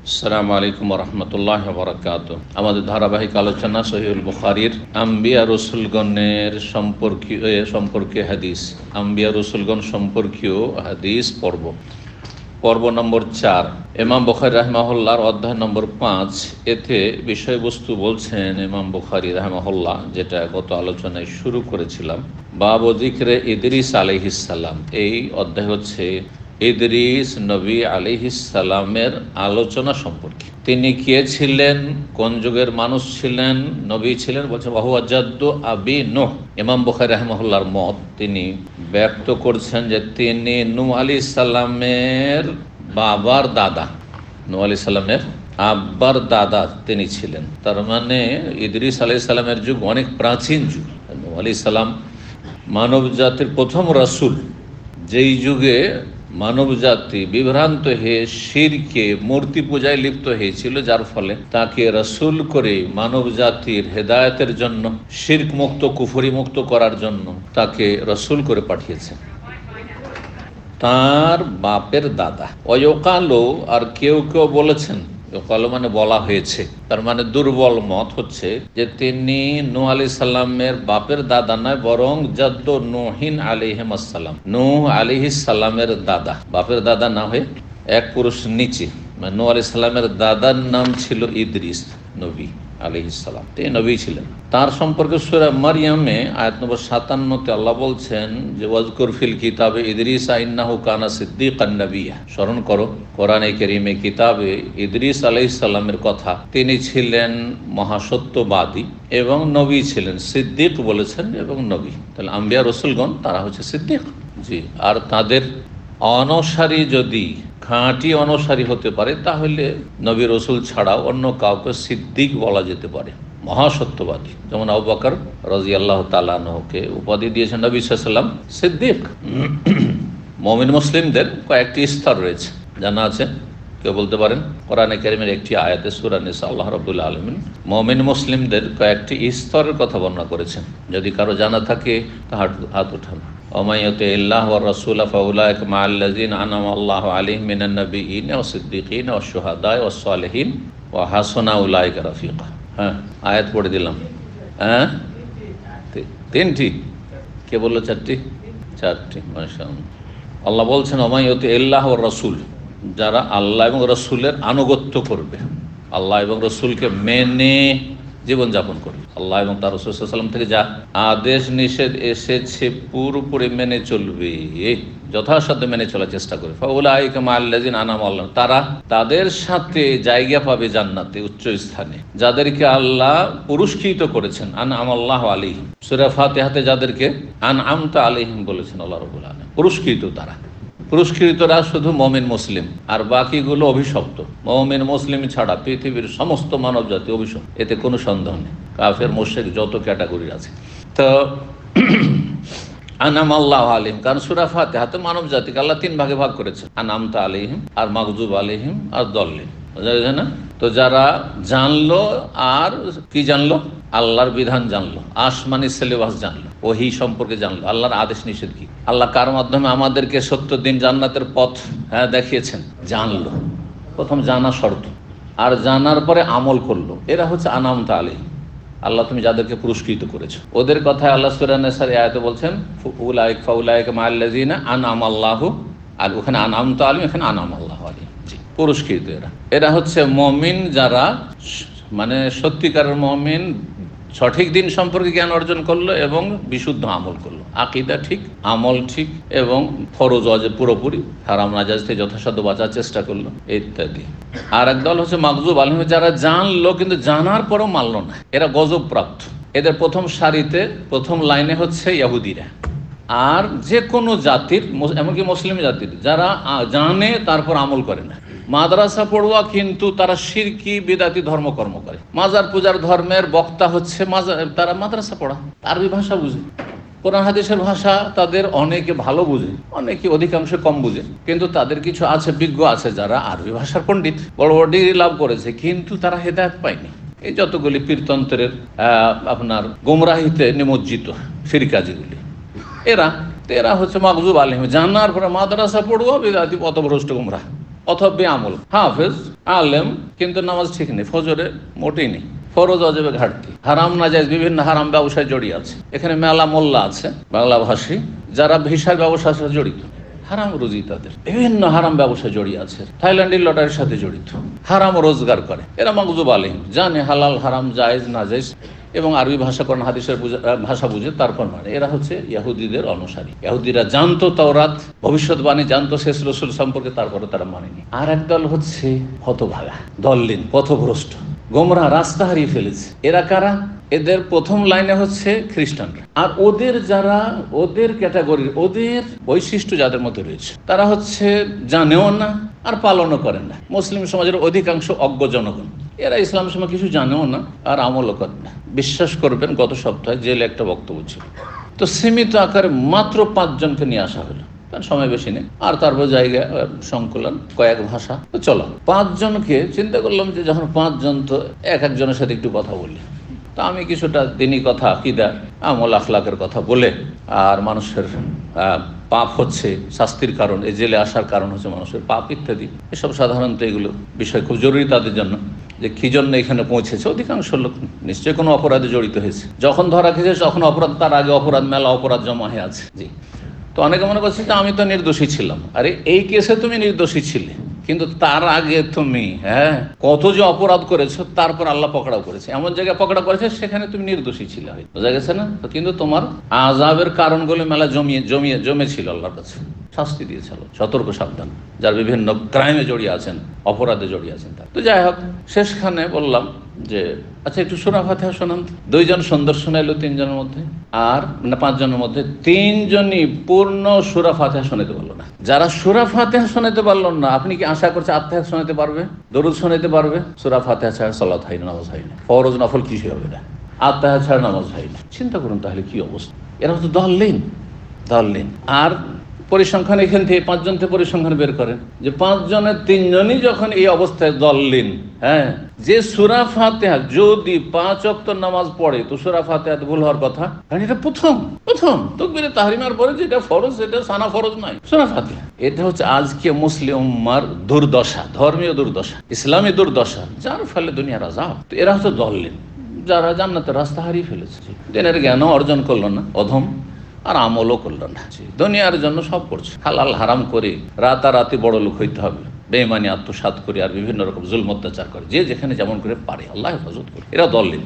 আসসালামু আলাইকুম রহমতুল্লাহ বরকাত। আমাদের ধারাবাহিক আলোচনা সহিহুল বুখারীর আম্বিয়া রসুলগণের সম্পর্কে হাদিস, আম্বিয়া রসুলগণ সম্পর্কীয় হাদিস পর্ব নম্বর 4, ইমাম বুখারী রাহিমাহুল্লাহর অধ্যায় নম্বর 5। এতে বিষয়বস্তু বলছেন ইমাম বুখারী রাহিমাহুল্লাহ, যেটা গত আলোচনায় শুরু করেছিলাম, বাবু যিকরে ইদ্রিস আলাইহিস সালাম। এই অধ্যায় হচ্ছে ইদ্রিস নবী আলাইহিস সালামের আলোচনা সম্পর্কে। তিনি কে ছিলেন, কোন যুগের মানুষ ছিলেন, নবী ছিলেন? বলছে ওয়াহুয়া জাদ্দু আবি নূহ। ইমাম বুখারী রাহিমাহুল্লাহর মত, তিনি ব্যক্ত করছেন যে তিনি নূহ আলাইহিস সালামের বাবার দাদা, নূহ আলাইহিস সালামের আব্বার দাদা তিনি ছিলেন। তার মানে ইদ্রিস আলাইহিস সালামের যুগ অনেক প্রাচীন যুগ। নূহ আলাইহিস সালাম মানব জাতির প্রথম রাসূল, যেই যুগে মানব জাতি বিভ্রান্ত হয়ে শিরকে, মূর্তি পূজায় লিপ্ত হয়েছিল, যার ফলে তাকে রাসূল করে মানব জাতির হেদায়েতের জন্য, শিরক মুক্ত, কুফরি মুক্ত করার জন্য তাকে রাসূল করে পাঠিয়েছেন। তার বাপের দাদা ওয়াকালো, আর কেউ কেউ বলেছেন, ওয়াকালো মানে বলা হয়েছে, তার মানে দুর্বল মত হচ্ছে যে তিনি নূহ আলাইহিস সালামের বাপের দাদা নয়, বরং জাদ্দু নূহিন আলাইহিস সালাম, নূহ আলাইহিস সালামের দাদা, বাপের দাদা না হয়ে এক পুরুষ নিচে। মানে নূহ আলাইহিস সালামের দাদার নাম ছিল ইদ্রিস নবী আলাইহিস সালাম, তিনি নবী ছিলেন। তার সম্পর্কে সূরা মারইয়ামে আয়াত নম্বর 57-তে আল্লাহ বলছেন যে ওয়াজকুর ফিল কিতাবে ইদ্রিস ইন্নাহু কানা সিদ্দীকান নাবিয়্যা। স্মরণ করো কোরআনে কারীমে কিতাবে ইদ্রিস আলাইহিস সালামের কথা, তিনি ছিলেন মহাসত্যবাদী এবং নবী ছিলেন। সিদ্দিক বলেছেন এবং নবী, তাহলে আম্বিয়া রসুলগণ তারা হচ্ছে সিদ্দিক। জি, আর তাদের অনুসারী যদি খাঁটি অনুসারী হতে পারে, তাহলে নবী রসুল ছাড়াও অন্য কাউকে সিদ্দিক বলা যেতে পারে, মহাসত্যবাদী। যেমন আবু বকর রাদিয়াল্লাহু তাআলা আনহুকে উপাধি দিয়েছেন নবী সাল্লাল্লাহু আলাইহি ওয়াসাল্লাম সিদ্দিক। মুমিন মুসলিমদের কয়েকটি স্তর রয়েছে, জানা আছে? কেউ বলতে পারেন? কোরআনে কারীমের একটি আয়াতে সূরা নিসা আল্লাহ রাব্বুল আলামিন মুমিন মুসলিমদের কয়েকটি স্তরের কথা বর্ণনা করেছেন। যদি কারো জানা থাকে তা হাত উঠান। ওয়া ইউতিল্লাহ ওয়া রাসূলা ফাউলাইকা মাআল্লাযিনা আনআমা আল্লাহু আলাইহিম মিনান নাবিয়্যিন ওয়াস সিদ্দীকিন ওয়াশ শুহাদা ওয়াস সালিহিন ওয়া হাসুনা উলাইকা রাফিকা। হ্যাঁ, আয়াত পড়ে দিলাম। হ্যাঁ, তিনটি। কে বললো চারটি? চারটি, মাশাআল্লাহ। আল্লাহ বলছেন ওয়া ইউতিল্লাহ ওয়া রাসূল, যারা আল্লাহ এবং রসুলের আনুগত্য করবে, আল্লাহ এবং রসুলকে মেনে জীবনযাপন করবে, আল্লাহ এবং তার রাসূল সাল্লাল্লাহু আলাইহি ওয়াসাল্লাম থেকে যা আদেশ নিষেধ এসেছে পুরোপুরি মেনে চলবে, যথাসাধ্য মেনে চলার চেষ্টা করবে। ফাউলাইকা মাআল্লাযিনা আনআমা আল্লাহ, তারা তাদের সাথে জায়গা পাবে জান্নাতে, উচ্চ স্থানে, যাদেরকে আল্লাহ পুরস্কৃত করেছেন। আনআমা আল্লাহু আলাইহিম, সূরা ফাতিহাতে যাদেরকে আনআমতা আলাইহিম বলেছেন আল্লাহ রাব্বুল আলামিন, পুরস্কৃত তারা। পুরস্কৃতরা শুধু মুমিন মুসলিম, আর বাকিগুলো অভিশপ্ত। মুমিন মুসলিম ছাড়া পৃথিবীর সমস্ত মানব জাতি অভিশপ্ত, এতে কোনো সন্দেহ নেই। কাফের মুশরিক যত ক্যাটাগরি আছে। তো আনআমা আল্লাহু আলাইহিম, কারণ সূরা ফাতিহাতে মানব জাতিকে আল্লাহ তিন ভাগে ভাগ করেছেন, আনআমতা আলাইহিম, আর মাগযুব আলাইহিম, আর দল্লিন। বোঝা গেছে না? তো যারা জানলো, আর কি জানলো? আল্লাহর বিধান জানলো, আসমানি সিলেবাস জানলো, ওহী সম্পর্কে জানলো, আল্লাহর আদেশ নিষেধ কি, আল্লাহ কার মাধ্যমে আমাদেরকে সত্য দিন জান্নাতের পথ দেখিয়েছেন, জানলো। প্রথম জানা শর্ত, আর জানার পরে আমল করলো। এরা হচ্ছে আনআমতা আলাইহিম, আল্লাহ তুমি যাদেরকে পুরস্কৃত করেছো। ওদের কথায় আল্লাহ সূরা নিসার আয়াতে বলছেন ফাউলাইকা মাআল্লাযিনা আনআমা আল্লাহু, আর ওখানে আনআমতা আলাইহিম, এখানে আনআমা আল্লাহু আলাইহিম, পুরস্কৃত। এরা হচ্ছে মুমিন, যারা মানে সত্যিকারের মুমিন, সঠিক দিন সম্পর্কে জ্ঞান অর্জন করলো এবং বিশুদ্ধ আমল করলো, আকীদা ঠিক, আমল ঠিক, এবং ফরজ ওয়াজিব পুরোপুরি, হারাম নাজায়েজ থেকে যথাসাধ্য বাঁচার চেষ্টা করলো, ইত্যাদি। আর একদল হচ্ছে মাগযুব আলাইহিম, যারা জানলো কিন্তু জানার পরেও মানলো না, এরা গজব প্রাপ্ত। এদের প্রথম সারিতে, প্রথম লাইনে হচ্ছে ইহুদিরা। আর যে কোনো জাতির, এমনকি মুসলিম জাতির, যারা জানে তারপর আমল করে না, মাদ্রাসা পড়ুয়া কিন্তু তারা শিরকি বিদাতি ধর্মকর্ম করে, মাজার পূজার ধর্মের বক্তা হচ্ছে তারা মাদ্রাসা পড়া, আরবি ভাষা বুঝে, কোরআন হাদিসের ভাষা তাদের অনেকে ভালো বুঝে, অনেকে অধিকাংশ কম বুঝে, কিন্তু তাদের কিছু আছে, বিজ্ঞ আছে যারা আরবি ভাষার পণ্ডিত, বড় বড় ডিগ্রি লাভ করেছে, কিন্তু তারা হেদায়েত পায়নি। এই যতগুলি পীরতন্ত্রের আপনার গোমরাহিতে নিমজ্জিত ফিরকা যেগুলি, এরা হচ্ছে মাগযুব আলাইহিম, জানার পরে মাদ্রাসা পড়ুয়া বিদাতি পথভ্রষ্ট গোমরাহ। অথবা বেআমল, হাফেজ আলেম কিন্তু নামাজ ঠিক নেই, ফজরে মোটেই নেই, ফরজ অজেবে ঘাটতি, হারাম নাজায়েজ বিভিন্ন হারাম ব্যবসায় জড়িয়ে আছে। এখানে মেলা মোল্লা আছে বাংলা ভাষী যারা ভিসার ব্যবসার সাথে জড়িত, হারাম রুজি তাদের, বিভিন্ন হারাম ব্যবসায় জড়িয়ে আছে, থাইল্যান্ডের লটারির সাথে জড়িত, হারাম রোজগার করে। এরা মাগজুব আলিম, জানে হালাল হারাম জায়েজ নাজায়েজ এবং আরবি ভাষা কোরআন হাদিসের ভাষা বুঝে তারপর মানে। এরা হচ্ছে ইহুদিদের অনুসারী। ইহুদিরা জানতো তাওরাত, ভবিষ্যৎবাণী জানতো শেষ রসুল সম্পর্কে, তারপরে তারা মানেনি। আর একদল হচ্ছে হতভাগা, দললিন, পথভ্রষ্ট, গোমরা, রাস্তা হারিয়ে ফেলেছে। এরা কারা? এদের প্রথম লাইনে হচ্ছে খ্রিস্টানরা। আর ওদের যারা ওদের ক্যাটাগরির, ওদের বৈশিষ্ট্য যাদের মধ্যে রয়েছে, তারা হচ্ছে জানেও না আর পালনও করেন না। মুসলিম সমাজের অধিকাংশ অজ্ঞ জনগণ, এরা ইসলাম সম্পর্কে কিছু জানেও না আর আমলও করেন না। বিশ্বাস করবেন, গত সপ্তাহে জেলে একটা বক্তব্য ছিল, তো সীমিত আকারে মাত্র 5 জনকে নিয়ে আসা হলো, কারণ সময় বেশি নেই, আর তারপর জায়গায় সংকলন কয়েক ভাষা, তো চলো 5 জনকে চিন্তা করলাম যে যখন 5 জন, তো এক একজনের সাথে একটু কথা বলি। তা আমি কিছুটা দিনী কথা, আকীদা, আমল আখলাকের কথা বলে, আর মানুষের পাপ হচ্ছে শাস্তির কারণ, এই জেলে আসার কারণ হচ্ছে মানুষের পাপ ইত্যাদি, এসব সাধারণত এগুলো বিষয় খুব জরুরি তাদের জন্য, যে কি জন্য এখানে পৌঁছেছে। অধিকাংশ লোক নিশ্চয়ই কোনো অপরাধে জড়িত হয়েছে, যখন ধরা খেয়েছে তখন অপরাধ, তার আগে অপরাধ, মেলা অপরাধ জমা হয়ে আছে। জি, তো অনেকে মনে করছে যে আমি তো নির্দোষী ছিলাম। আরে এই কেসে তুমি নির্দোষী ছিলে, কিন্তু তার আগে তুমি কত যে অপরাধ করেছো, তারপর আল্লাহ পকড়াও করেছে, এমন জায়গায় পকড়া করেছে সেখানে তুমি নির্দোষী ছিলে, বোঝা গেছে না? তো কিন্তু তোমার আযাবের কারণগুলো মেলা জমেছিল আল্লাহর কাছে, শাস্তি দিয়েছিল। সতর্ক সাবধান যার বিভিন্ন ক্রাইমে জড়িয়ে আছেন, অপরাধে জড়িয়ে আছেন তার। তো যাই হোক, শেষখানে বললাম যে আচ্ছা একটু সূরা ফাতিহা শোনান। 2 জন সুন্দর শোনাইলো 3 জনের মধ্যে, আর 5 জনের মধ্যে 3 জনই পূর্ণ সূরা ফাতিহা শোনাতে পারলো না। যারা সূরা ফাতিহা শোনাতে পারলো না, আপনি কি আশা করছে আত্মাহিয়াত শোনাতে পারবে, দরুদ শোনাতে পারবে? সূরা ফাতিহা ছাড়া সালাত হয় না, নামাজ হয় না, ফরজ নফল কিছু হবে না, আত্মাহিয়াত ছাড়া নামাজ হয় না। চিন্তা করুন তাহলে কি অবস্থা। এরা হচ্ছে দললিন। আর পরিসংখ্যান এখান থেকে 5 জন থেকে পরিসংখ্যান বের করেন যে 5 জনের 3 জনই যখন এই অবস্থায় দললিন, যে সূরা ফাতিহা যদি 5 ওয়াক্ত নামাজ পড়ে, তো সূরা ফাতিহা ভুল হওয়ার কথা, কারণ এটা প্রথম তাকবীরে তাহরিমার পরে যেটা ফরজ, সেটা সানা ফরজ নয়, সূরা ফাতিহা। এটা হচ্ছে আজকে মুসলিম উম্মার দুর্দশা, ধর্মীয় দুর্দশা, ইসলামী দুর্দশা, যার ফলে দুনিয়ার আযাব। তো এরা হচ্ছে দললিন, যারা জান্নাতের রাস্তা হারিয়ে ফেলেছে, দিনের জ্ঞানও অর্জন করলো না, অধম, আর আমলও করলো না, দুনিয়ার জন্য সব করছে, হালাল হারাম করে রাতারাতি বড় লোক হইতে হবে, বেঈমানি আত্মসাৎ করে আর বিভিন্ন রকম জুলম অত্যাচার করে, যে যেখানে যেমন করে পারে, আল্লাহ হেফাজত করে। এরা দললিন।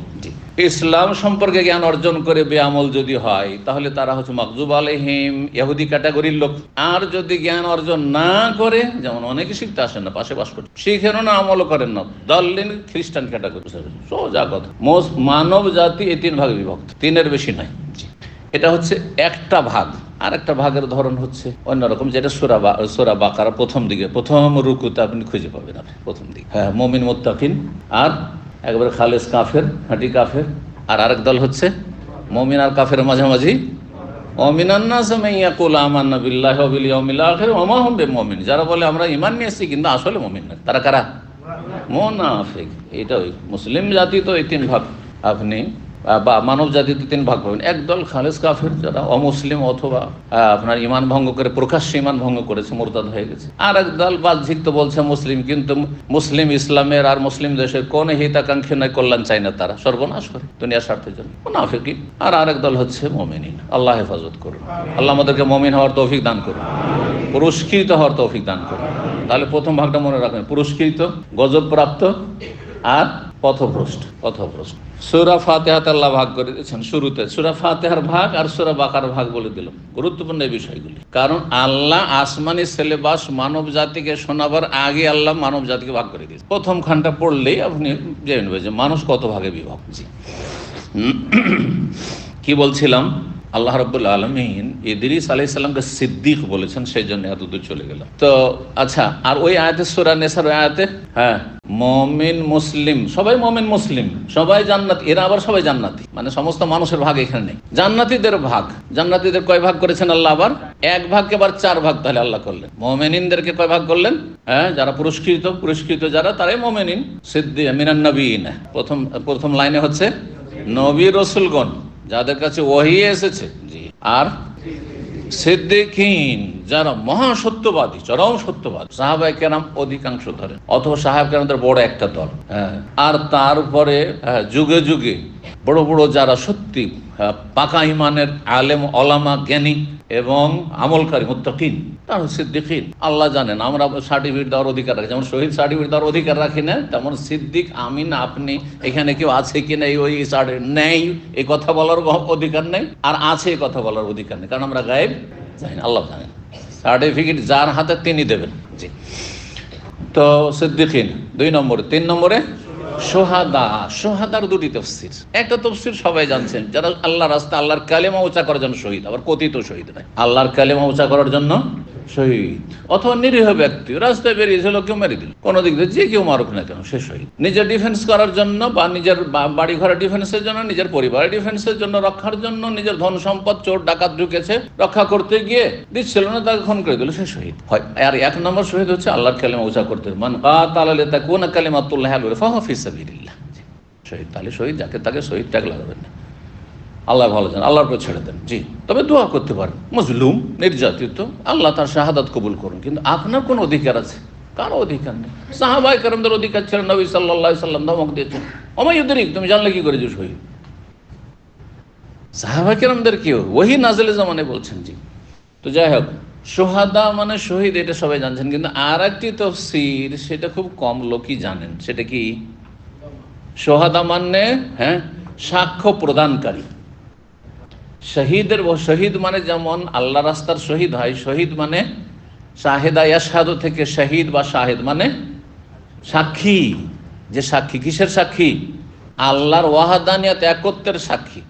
ইসলাম সম্পর্কে জ্ঞান অর্জন করে বেআমল যদি হয়, তাহলে তারা হচ্ছে মাগজুব আলাইহিম, ইহুদি ক্যাটাগরির লোক। আর যদি জ্ঞান অর্জন না করে, যেমন অনেকে শিখতে আসেন না, পাশে বাস করে, শিখেনও না, আমলও করেন না, দললিন, খ্রিস্টান ক্যাটাগরি। সোজা কথা, মানব জাতি এই 3 ভাগে বিভক্ত, 3-এর বেশি নয়। এটা হচ্ছে একটা ভাগ। আর একটা ভাগের ধরন হচ্ছে অন্যরকম, যেটা সূরা বাকারা প্রথম দিকে, প্রথম রুকুতে আপনি খুঁজে পাবেন, আপনি প্রথম দিকে, মুমিন মুত্তাকিন, আর একবারে খালেস কাফের, হাঁটি কাফের। আর আরেক দল হচ্ছে মুমিন আর কাফের মাঝামাঝি, ওয়ামিনান নাস মান ইয়াকুলু আমান্না বিল্লাহি ওয়া বিল ইয়াউমিল আখির ওয়া মা হুম বিমুমিন, যারা বলে আমরা ঈমান নিয়ে এসেছি কিন্তু আসলে মুমিন না। তারা কারা? মুনাফিক। এটা মুসলিম জাতি তো এই 3 ভাগ, আপনি বা মানব জাতিতে 3 ভাগ পাবেন। একদল খালেস কাফের, যারা অমুসলিম অথবা আপনার ইমান ভঙ্গ করে, প্রকাশ্যে ইমান ভঙ্গ করেছে, মুরতাদ হয়ে গেছে। আর একদল বাহ্যিক তো বলছে মুসলিম, কিন্তু মুসলিম ইসলামের আর মুসলিম দেশের কোন হিতাকাঙ্ক্ষী নয়, কল্যাণ চায় না, তারা সর্বনাশ করে দুনিয়ার স্বার্থের জন্য, মুনাফিক। আর আরেক দল হচ্ছে মুমিনিন। আল্লাহ হেফাজত করুন, আল্লাহ আমাদেরকে মুমিন হওয়ার তৌফিক দান করুন, পুরস্কৃত হওয়ার তৌফিক দান করুন। তাহলে প্রথম ভাগটা মনে রাখবেন, পুরস্কৃত, গজবপ্রাপ্ত, আর পথভ্রষ্ট। সূরা ফাতিহাতে আল্লাহ ভাগ করে দিয়েছেন শুরুতে, সূরা ফাতিহার ভাগ আর সূরা বাকার ভাগ বলে দিলাম। গুরুত্বপূর্ণ এই বিষয়গুলি, কারণ আল্লাহ আসমানি সিলেবাস মানব জাতিকে শোনাবার আগে আল্লাহ মানব জাতিকে ভাগ করে দিয়েছে। প্রথম খানটা পড়লেই আপনি জেনে নেবেন যে মানুষ কত ভাগে বিভক্ত। কি বলছিলাম? আল্লাহ রাব্বুল আলামিন ইদ্রিস আলাইহিস সালামকে সিদ্দিক বলেছেন, সেই জন্য এতদূর চলে গেলাম। তো আচ্ছা, আর ওই আয়াতে, সূরা নিসার আয়াতে, মুমিন মুসলিম, সবাই মুমিন মুসলিম, সবাই জান্নাতি। এরা আবার সবাই জান্নাতি, মানে সমস্ত মানুষের ভাগ এখানে নেই। জান্নাতীদের ভাগ, জান্নাতীদের কয় ভাগ করেছেন আল্লাহ? আবার 1 ভাগকে আবার 4 ভাগ তাহলে আল্লাহ করলেন। মুমিনিনদেরকে কয় ভাগ করলেন? যারা পুরস্কৃত যারা, তারাই মুমিনিন। সিদ্দিক মিনান নবীন, প্রথম লাইনে হচ্ছে নবী রাসূলগণ, যাদের কাছে ওহী এসেছে। জি। আর সিদ্দিকিন, যারা মহাসত্যবাদী, চরম সত্যবাদী, সাহাবায়ে কেরাম অধিকাংশ ধরেন, অথবা সাহাবায়ে কেরামদের বড় একটা দল, আর তারপরে যুগে যুগে বড় বড় যারা সত্যি পাকা ইমানের আলেম, ওলামা, জ্ঞানী এবং আমলকারী, মুত্তাকিন, তারা সিদ্দিকিন। আল্লাহ জানেন, আমরা সার্টিফিকেট দেওয়ার অধিকার রাখি, যেমন শহীদ সার্টিফিকেট দেওয়ার অধিকার রাখি না, তেমন সিদ্দিক, আমিন, আপনি এখানে কেউ আছে কিনা ওই নেই এই কথা বলার অধিকার নেই, আর আছে এই কথা বলার অধিকার নেই, কারণ আমরা গায়েব জানি না, আল্লাহ জানেন। সার্টিফিকেট যার হাতে তিনি দেবেন। জি, তো সিদ্দিকিন 2 নম্বরে। 3 নম্বরে সোহাদা। সোহাদার 2টি তফসির। একটা তফসির সবাই জানছেন, যারা আল্লাহর রাস্তায় আল্লাহর কালেমা উঁচা করার জন্য শহীদ, আবার কথিত শহীদ নয়, আল্লাহর কালেমা উঁচা করার জন্য শহীদ। অথবা নিরীহ ব্যক্তি রাস্তায় বেরিয়েছিল, কেউ মেরে দিল, কোনো দিক দিয়ে যে কেউ মারুক না কেন, সে শহীদ। নিজের ডিফেন্স করার জন্য, বা নিজের বাড়ি ঘরের ডিফেন্সের জন্য, নিজের পরিবারের ডিফেন্সের জন্য, রক্ষার জন্য, নিজের ধন সম্পদ চোর ডাকাত ঢুকেছে, রক্ষা করতে গিয়ে দিচ্ছিল না, তাকে খুন করে দিল, সে শহীদ হয়। আর 1 নম্বর শহীদ হচ্ছে আল্লাহর কালেমা উঁচা করতে, মান কাতালা লিতাকুনা কালিমাতুল্লাহি আল-উলিয়া ফাহুয়া ফি সাবিলিল্লাহ। শহীদ তাহলে শহীদ, যাকে তাকে শহীদ ট্যাগ লাগাবেন না, আল্লাহ ভালো জানেন, আল্লাহর উপর ছেড়ে দেন। জি, তবে দোয়া করতে পারেন, মজলুম, নির্যাতিত, আল্লাহ তার শাহাদাত কবুল করুন। কিন্তু আপনার কোন অধিকার আছে? কারো অধিকার নেই। সাহাবায়ে কেরামদের অধিকার ছিল, নবী সাল্লাল্লাহু আলাইহি সাল্লাম ধমক দিয়েছেন, ওমা ইউদরিক, তুমি জানলে কি করে যে শহীদ? সাহাবায়ে কেরামদের কেউ ওহী নাজিলের জামানে বলছেন। জি, তো যাই হোক, সোহাদা মানে শহীদ, এটা সবাই জানছেন, কিন্তু আর একটি তফসির, সেটা খুব কম লোকই জানেন। সেটা কি? সোহাদা মানে সাক্ষ্য প্রদানকারী। শহীদ মানে যেমন আল্লাহ রাস্তার শহীদ হয়, শহীদ মানে শাহেদা ইয়াশহাদু থেকে শহীদ বা শাহেদ মানে সাক্ষী। যে সাক্ষী, কিসের সাক্ষী? আল্লাহর ওয়াহাদানিয়াত, একত্বের সাক্ষী।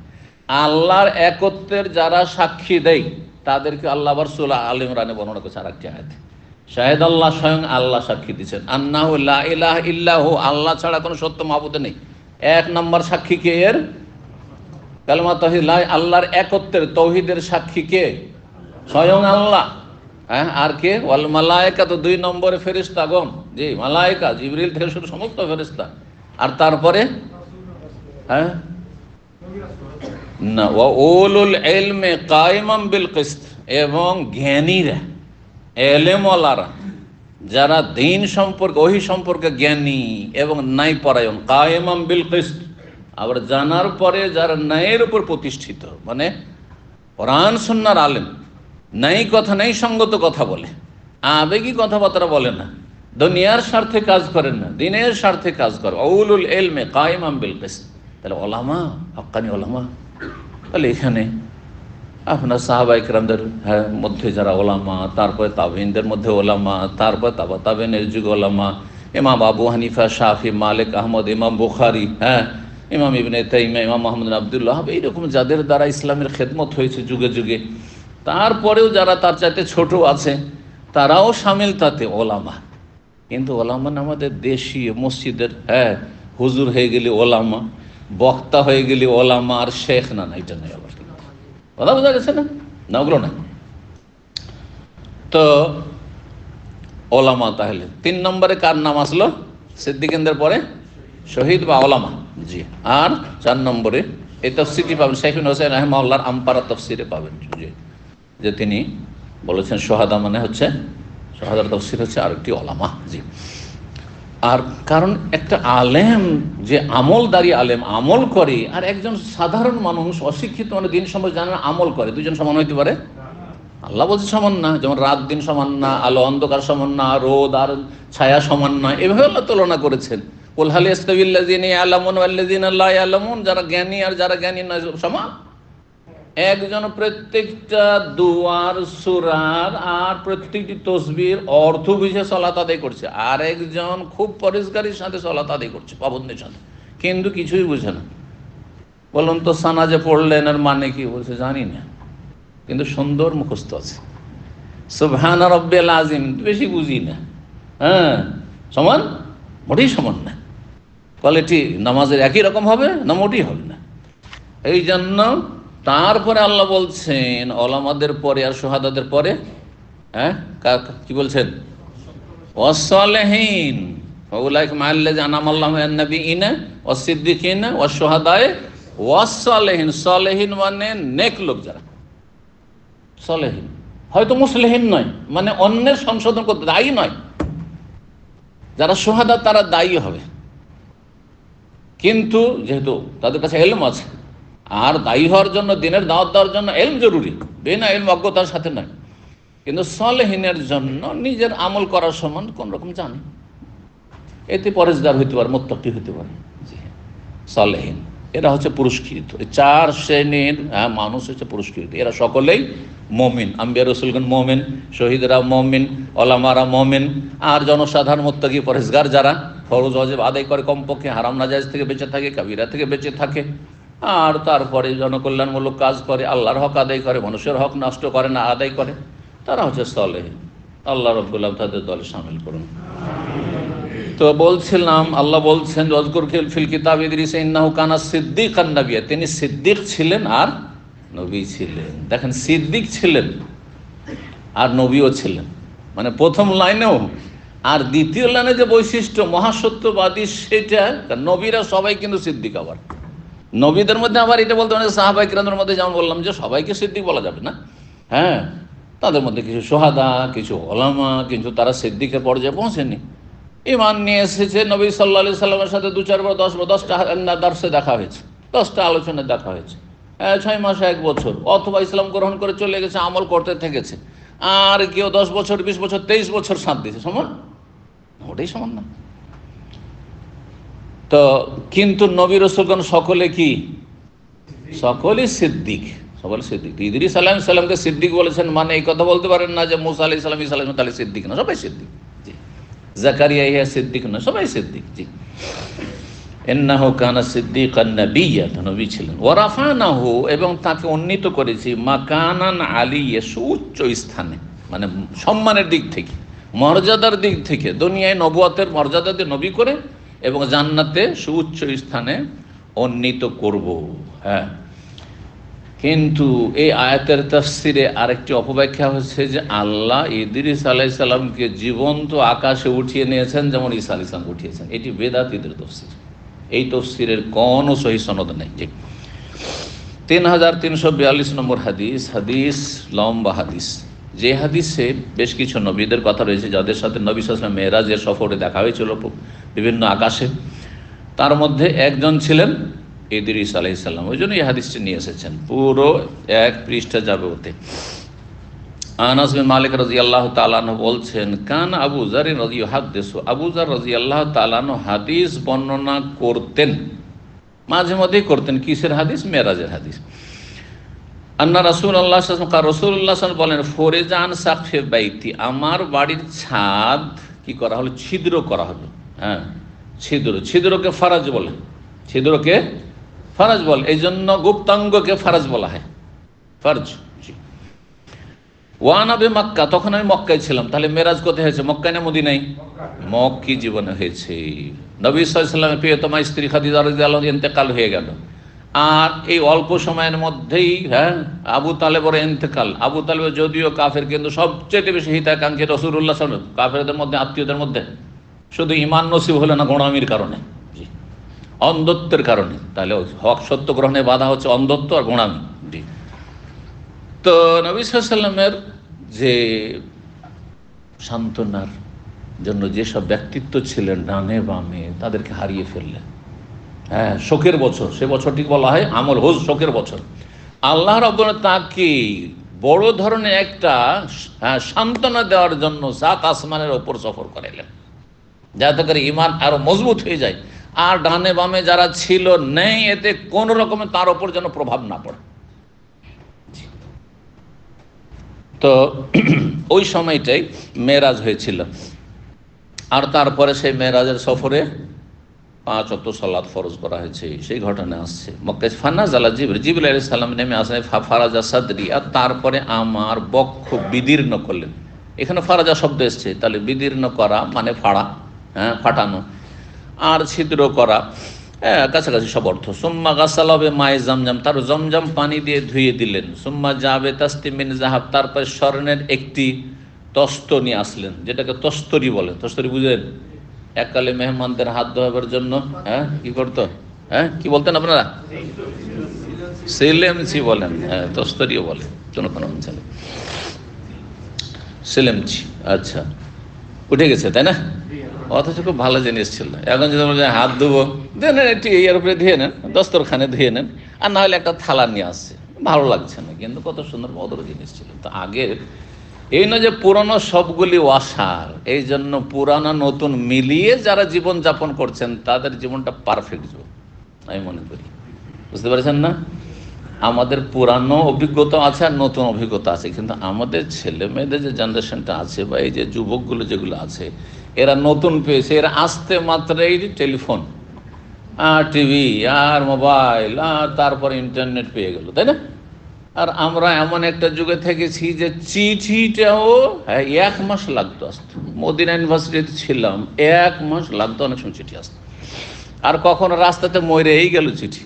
আল্লাহর একত্বের যারা সাক্ষী দেয় তাদেরকে আল্লাহ আবার সূরা আল ইমরানে বর্ণনা করেছে আরেকটি আয়াতে। শাহেদ আল্লাহ, স্বয়ং আল্লাহ সাক্ষী দিচ্ছেন, আন্নাহু লা ইলাহা ইল্লাহু, আল্লাহ ছাড়া কোনো সত্য মাবুদ নেই। 1 নম্বর সাক্ষী কে এর? কালেমা তাওহীদ, আল্লাহর একত্বের, তৌহিদের সাক্ষী কে? স্বয়ং আল্লাহ। আর কে? ওয়াল মালায়েকা, তো 2 নম্বরে ফেরেশতাগণ। জি, মালায়েকা, জিবরিল থেকে শুরু সমস্ত ফেরেশতা। আর তারপরে না, ওয়া উলুল ইলমি কায়িমান বিল কিসত, এবং জ্ঞানীরা, এলেমওয়ালারা, যারা দ্বীন সম্পর্কে, ওহী সম্পর্কে জ্ঞানী এবং ন্যায় পরায়ণ, কায়িমান বিল কিসত, আবার জানার পরে যারা ন্যায়ের উপর প্রতিষ্ঠিত, মানে কোরআন সুন্নাহর আলেম, ন্যায় কথা, ন্যায় সঙ্গত কথা বলে, আবেগী কথাবার্তা বলে না, দুনিয়ার স্বার্থে কাজ করেন না, দ্বীনের স্বার্থে কাজ করে। উলুল ইলমি কায়িমান বিল কিসত, তাহলে ওলামা, হক্কানি ওলামা। তাহলে এখানে আপনার সাহাবায়ে কেরামদের মধ্যে যারা ওলামা, তারপরে তাবেঈনদের মধ্যে ওলামা, তারপর তাবেঈনের যুগে ওলামা, ইমাম আবু হানিফা, শাফি, মালিক, আহমদ, ইমাম বুখারী, ইমাম ইবনে তাইমিয়া, ইমাম মুহাম্মদ বিন আব্দুল্লাহ, এইরকম যাদের দ্বারা ইসলামের খেদমত হয়েছে যুগে যুগে, তারপরেও যারা তার চাইতে ছোট আছে তারাও শামিল তাতে, ওলামা। কিন্তু ওলামা আমাদের দেশি মসজিদের হুজুর হয়ে গেলে ওলামা, বক্তা হয়ে গেলে ওলামা, আর শেখ না, এটা নেই। আবার কথা বোঝা গেছে না? না, ওগুলো না। তো ওলামা, তাহলে 3 নম্বরে কার নাম আসলো? সিদ্দিকিনদের পরে শহীদ বা ওলামা। জি, আর 4 নম্বরে এই তফসিরটি পাবেন শাইখ হোসেন রাহিমাহুল্লাহর আমপারা তফসিরে পাবেন, যে তিনি বলেছেন সোহাদা মানে হচ্ছে, সোহাদার তফসির হচ্ছে আরেকটি ওলামা। জি, আর কারণ একটা আলেম যে আমলদারি আলেম, আমল করে, আর একজন সাধারণ মানুষ অশিক্ষিত, মানে দিন সম্পর্কে জানে না, আমল করে, 2জন সমান হইতে পারে? আল্লাহ বলছে সমান না। যেমন রাত দিন সমান না, আলো অন্ধকার সমান না, রোদ আর ছায়া সমান না, এভাবে আল্লাহ তুলনা করেছেন। কুল হাল ইয়াস্তাবিল্লাযিনা ইয়ালামুন ওয়াল্লাযিনা লা ইয়ালামুন, যারা জ্ঞানী আর যারা জ্ঞানী নয় সমান? একজন প্রত্যেকটা দুয়ার, সূরার আর প্রত্যেকটি তসবির অর্থ বুঝে সালাত আদায় করছে, আর একজন খুব পরেশগারির সাথে সালাত আদায় করছে, পাবন্দের সাথে, কিন্তু কিছুই বুঝে না। বলুন তো সানা যে পড়লেন এর মানে কি? বলছে জানি না, কিন্তু সুন্দর মুখস্থ আছে। সুবহান রাব্বিল আযীম বেশি বুঝি না। সমান? মোটেই সমান না। কোয়ালিটি নামাজের একই রকম হবে না? মোটেই হবে না। এই জন্য তারপরে আল্লাহ বলছেন ওলামাদের পরে আর শুহাদাদের পরে কি বলছেন? ওয়াসসালিহিন, ফাউলাইকা মাআল্লাযিনা আনআমা আল্লাহু আলাইহিম মিনান নাবিয়্যিনা ওয়াস-সিদ্দিকিনা ওয়াশ-শুহাদায়ে ওয়াস-সালিহিন। সালেহিন মানে নেক লোক যারা, সালেহিন হয়তো মুসলিহীন নয়, মানে অন্যের সংশোধন করতে দায়ী নয়। যারা শুহাদা তারা দায়ী হবে, কিন্তু যেহেতু তাদের কাছে এলম আছে, আর দায়ী হওয়ার জন্য, দিনের দাওয়াত দেওয়ার জন্য এলম জরুরি, বিনা এলম অজ্ঞতার সাথে নয়। কিন্তু সালেহীনের জন্য নিজের আমল করার সমান কোন রকম জানে, এতে পরেশগার হইতে পারে, মুত্তাকি হইতে পারে। জি হ্যাঁ, সালেহীন এরা হচ্ছে পুরস্কৃত। এই চার শ্রেণীর মানুষ হচ্ছে পুরস্কৃত। এরা সকলেই মমিন। আম্বিয়া রসুলগণ মমিন, শহীদরা মমিন, ওলামারা মমিন, আর জনসাধারণ মুত্তাকি পরেশগার যারা ফরজ ওয়াজিব আদায় করে, কমপক্ষে হারাম নাজায়েজ থেকে বেঁচে থাকে, কাবিরা থেকে বেঁচে থাকে, আর তারপরে জনকল্যাণমূলক কাজ করে, আল্লাহর হক আদায় করে, মানুষের হক নষ্ট করে না, আদায় করে, তারা হচ্ছে সালেহীন। আল্লাহ রাব্বুল আলামিন তাদের দলে শামিল করুন। তো বলছিলাম, আল্লাহ বলছেন ওয়াজকুর ফিল কিতাব ইদরিস ইন্নাহু কানা সিদ্দিকান নাবিয়্যা, তিনি সিদ্দিক ছিলেন আর নবী ছিলেন। দেখেন, সিদ্দিক ছিলেন আর নবীও ছিলেন, মানে প্রথম লাইনেও, আর দ্বিতীয় লাইনে যে বৈশিষ্ট্য মহাসত্যবাদী, সেটা নবীরা সবাই কিন্তু সিদ্দিক। আবার নবীদের মধ্যে আবার এটা বলতে মানে সাহাবায়ে কিরামের মধ্যে যেমন বললাম যে সবাইকে সিদ্দিক বলা যাবে না, হ্যাঁ, তাদের মধ্যে কিছু সোহাদা, কিছু ওলামা, কিন্তু তারা সিদ্দিকের পর্যায়ে পৌঁছেনি। ইমান নিয়ে এসেছে, নবী সাল্লাল্লাহু আলাইহি সাল্লামের সাথে 2-4 বার 10টা দার্সে দেখা হয়েছে, 10টা আলোচনায় দেখা হয়েছে, 6 মাস 1 বছর, অথবা ইসলাম গ্রহণ করে চলে গেছে, আমল করতে থেকেছে। আর কেউ 10 বছর, 20 বছর, 23 বছর সাথ দিয়েছে, সমান? ওটাই সমান না। তো কিন্তু নবী রাসূলগণ সকলে কি? সকলেই সিদ্দিক, সকলে সিদ্দিক। ইদ্রিস আলাইহিস সালামকে সিদ্দিক বলেছেন, মানে এই কথা বলতে পারেন না যে মুসা আলাইহিস সালাম, ঈসা আলাইহিস সালাম সিদ্দিক না, সবাই সিদ্দিক। জি, জাকারিয়া ইয়া সিদ্দিক না, সবাই সিদ্দিক। জি, ইন্নাহু কানা সিদ্দিকান নাবিয়্যা, নবী ছিলেন। ওয়া রাফানাহু, এবং তাকে উন্নীত করেছি, মাকানান আলিয়্যা, সুউচ্চ স্থানে, মানে সম্মানের দিক থেকে, মর্যাদার দিক থেকে। দুনিয়ায় নবুয়তের মর্যাদা দিয়ে নবী করে, এবং জান্নাতে সুউচ্চ স্থানে উন্নীত করব। হ্যাঁ, কিন্তু এই আয়াতের তাফসিরে আরেকটি অপব্যাখ্যা হচ্ছে যে আল্লাহ ইদ্রিস আলাইহিস সালামকে জীবন্ত আকাশে উঠিয়ে নিয়েছেন, যেমন ঈসা আলাইহিস সালাম উঠিয়েছেন। এটি বেদাতীদের তাফসির, এই তাফসিরের কোনো সহি সনদ নেই। জি, 3342 নম্বর হাদিস, হাদিস লম্বা হাদিস, যে হাদিসে বেশ কিছু নবীদের কথা রয়েছে যাদের সাথে নবী সাল্লাল্লাহু আলাইহি ওয়াসাল্লাম মেরাজের সফরে দেখা হয়েছিল বিভিন্ন আকাশে। তার মধ্যে একজন ছিলেন ইদ্রিস আলাইহিস সালাম। ওই জন্য এই হাদিসটি নিয়ে এসেছেন, পুরো 1 পৃষ্ঠা যাবে ওতে। আনাস বিন মালিক রাদিয়াল্লাহু তাআলা আনহু বলছেন, কান আবু যার রাদিয়াল্লাহু, আবু যার রাদিয়াল্লাহু তাআলা আনহু হাদিস বর্ণনা করতেন, মাঝে মধ্যেই করতেন। কিসের হাদিস? মেরাজের হাদিস। আন্না রাসূলুল্লাহ সাল্লাল্লাহু আলাইহি ওয়াসাল্লাম, রাসূলুল্লাহ সাল্লাল্লাহু আলাইহি ওয়াসাল্লাম বলেন, ফরিজান সাকফে বাইতি, আমার বাড়ির ছাদ কি করা হলো? ছিদ্র করা হলো। হ্যাঁ, ছিদ্রকে ফারাজ বলে, ছিদ্রকে ফারাজ বলে, এই জন্য গুপ্তাঙ্গকে ফারাজ বলা হয়, ফারজ। ওয়ানাবে মক্কা, তখন আমি মক্কায় ছিলাম। তাহলে মেরাজ কোথায় হয়েছে? মক্কায় না মদিনায়? মক্কি জীবনে হয়েছে। নবী সাল্লাল্লাহু আলাইহি ওয়াসাল্লামের প্রিয়তমা স্ত্রী খাদিজা রাদিয়াল্লাহু আনহা ইন্তেকাল হয়ে গেল, আর এই অল্প সময়ের মধ্যেই আবু তালেবের ইন্তেকাল। আবু তালেব যদিও কাফের, কিন্তু সবচেয়ে বেশি হিতাকাঙ্ক্ষী রাসূলুল্লাহ সাল্লাল্লাহু আলাইহি ওয়াসাল্লাম। কাফেরদের মধ্যে, আত্মীয়দের মধ্যে শুধু ঈমান নসিব হলো না গোঁড়ামির কারণে, অন্ধত্বের কারণে। তাহলে হক সত্য গ্রহণে বাধা হচ্ছে অন্ধত্ব আর গোঁড়ামি। জি, তো নবী সাল্লাল্লাহু আলাইহি ওয়াসাল্লামের যে সান্ত্বনার জন্য যেসব ব্যক্তিত্ব ছিলেন ডানে বামে, তাদেরকে হারিয়ে ফেললেন। হ্যাঁ, শোকের বছর, সে বছরটি বলা হয় আমল হুজ, শোকের বছর। আল্লাহ রাব্বুল আলামিন তাকে বড় ধরনের একটা সান্ত্বনা দেওয়ার জন্য 7 আসমানের ওপর সফর করাইলেন, যাতে করে ঈমান আরো মজবুত হয়ে যায়, আর ডানে বামে যারা ছিল নেই, এতে কোন রকমে তার ওপর যেন প্রভাব না পড়ে। তো ওই সময়টাই মেরাজ হয়েছিল। আর তারপরে সেই মেরাজের সফরে 5 ওয়াক্ত সালাত ফরজ করা হয়েছে, সেই ঘটনা আসছে। মক্কায় ফানাজালা জিবরিল আলাইহিস সালাম নেমে আসেন, ফারাজা সাদরি, আর তারপরে আমার বক্ষ বিদীর্ণ করলেন। এখানে ফারাজা শব্দ এসছে, তাহলে বিদীর্ণ করা মানে ফাড়া, ফাটানো, আর ছিদ্র করা, কাছাকাছি সব অর্থ। সুম্মা গাসালাবে মায়ে জামজাম, তার জমজম পানি দিয়ে ধুয়ে দিলেন। সুম্মা যাবে তাস্তিমিন জাহাব, তারপরে স্বর্ণের একটি তস্ত নিয়ে আসলেন, যেটাকে তস্তরি বলে। তস্তরি বুঝলেন? এককালে মেহমানদের হাত ধোয়াবার জন্য কি করতো? কি বলতেন আপনারা? সিলেমসি বলেন, তস্তরিও বলে কোনো কোনো অঞ্চলে। সিলেমচি, আচ্ছা, উঠে গেছে তাই না? অথচ খুব ভালো জিনিস ছিল। এখন যদি বলে হাত ধুবো, দেন একটু এর উপরে ধুয়ে নেন, দস্তরখানে ধুয়ে নেন, আর না হলে একটা থালা নিয়ে আসছে, ভালো লাগছে না, কিন্তু কত সুন্দর মধুর জিনিস ছিল। তো আগের এই না যে পুরানো সবগুলি ওয়াসার, এই জন্য পুরানো নতুন মিলিয়ে যারা জীবন যাপন করছেন তাদের জীবনটা পারফেক্ট জীবন আমি মনে করি। বুঝতে পারছেন না? আমাদের পুরানো অভিজ্ঞতা আছে আর নতুন অভিজ্ঞতা আছে, কিন্তু আমাদের ছেলে মেয়েদের যে জেনারেশনটা আছে বা এই যে যুবকগুলো যেগুলো আছে, এরা নতুন পেয়েছে, এরা আসতে মাত্রই টেলিফোন আর টিভি আর মোবাইল আর তারপর ইন্টারনেট পেয়ে গেল, তাই না? আর আমরা এমন একটা যুগে থেকেছি যে চিঠিটাও 1 মাস লাগতো আসতো। মদিনা ইউনিভার্সিটিতে ছিলাম, 1 মাস লাগতো অনেক সময় চিঠি আসতো। আর কখনো রাস্তাতে মরেই গেল চিঠি,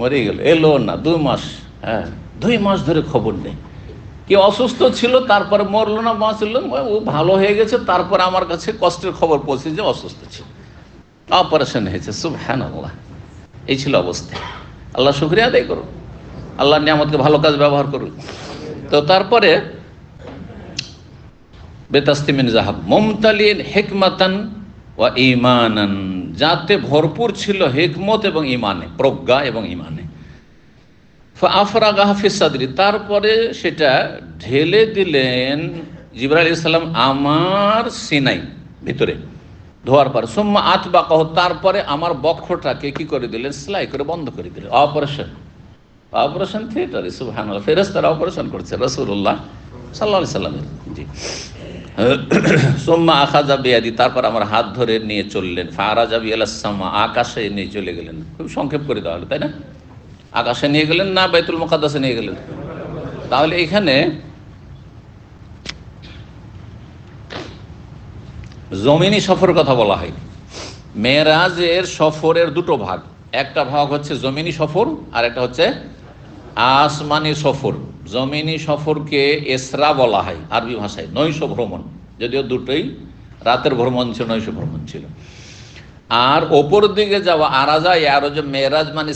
মরেই গেল, এলো না 2 মাস। হ্যাঁ, 2 মাস ধরে খবর নেই। কেউ অসুস্থ ছিল, তারপরে মরলো না বাঁচল, ও ভালো হয়ে গেছে, তারপর আমার কাছে কষ্টের খবর পৌঁছে যে অসুস্থ ছিল, অপারেশন হয়েছে। সুবহানাল্লাহ, এই ছিল অবস্থা। আল্লাহ শুকরিয়া আদায় করুন, আল্লাহর নিয়ামতকে ভালো কাজ ব্যবহার করুন। তো তারপরে বেতাস্তিমিন জাহাব মুমতালিন হিকমাতান ওয়া ঈমানান, যাতে ভরপুর ছিল হিকমত এবং ঈমানে, প্রজ্ঞা এবং ঈমানে। ফাআফরাগাহা ফিস সাদরি, তারপরে সেটা ঢেলে দিলেন জিবরাইল আলাইহিস সালাম আমার সিনাই ভিতরে ধোয়ার পর। সুম্মা আতবাকাহু, তারপরে আমার বক্ষটাকে কি করে দিলেন? সেলাই করে বন্ধ করে দিলেন। অপারেশন থিয়েটারে সুবহানাল্লাহ, ফেরেশতারা অপারেশন করছে রাসূলুল্লাহ সাল্লাল্লাহু আলাইহি সাল্লামের। জি। সুম্মা আখাযা বিয়াদি, তারপর আমার হাত ধরে নিয়ে চললেন। ফারাজা বিয়ালাস সামা, আকাশে নিয়ে চলে গেলেন। খুব সংক্ষেপ করে দেওয়া হলো, তাই না? আকাশে নিয়ে গেলেন না বাইতুল মুকাদ্দাসে নিয়ে গেলেন? তাহলে এখানে জমিনি সফরের কথা বলা হয়। মেরাজের সফরের দুটো ভাগ, একটা ভাগ হচ্ছে জমিনি সফর আর একটা হচ্ছে আসমানি সফর। জমিনি সফরকে ইসরা বলা হয় আরবি ভাষায়, নৈশ ভ্রমণ, যদিও দুটোই রাতের ভ্রমণ ছিল, নৈশ ভ্রমণ ছিল। আর ওপর দিকে যাওয়া আরাজা, আর যে মেরাজ মানে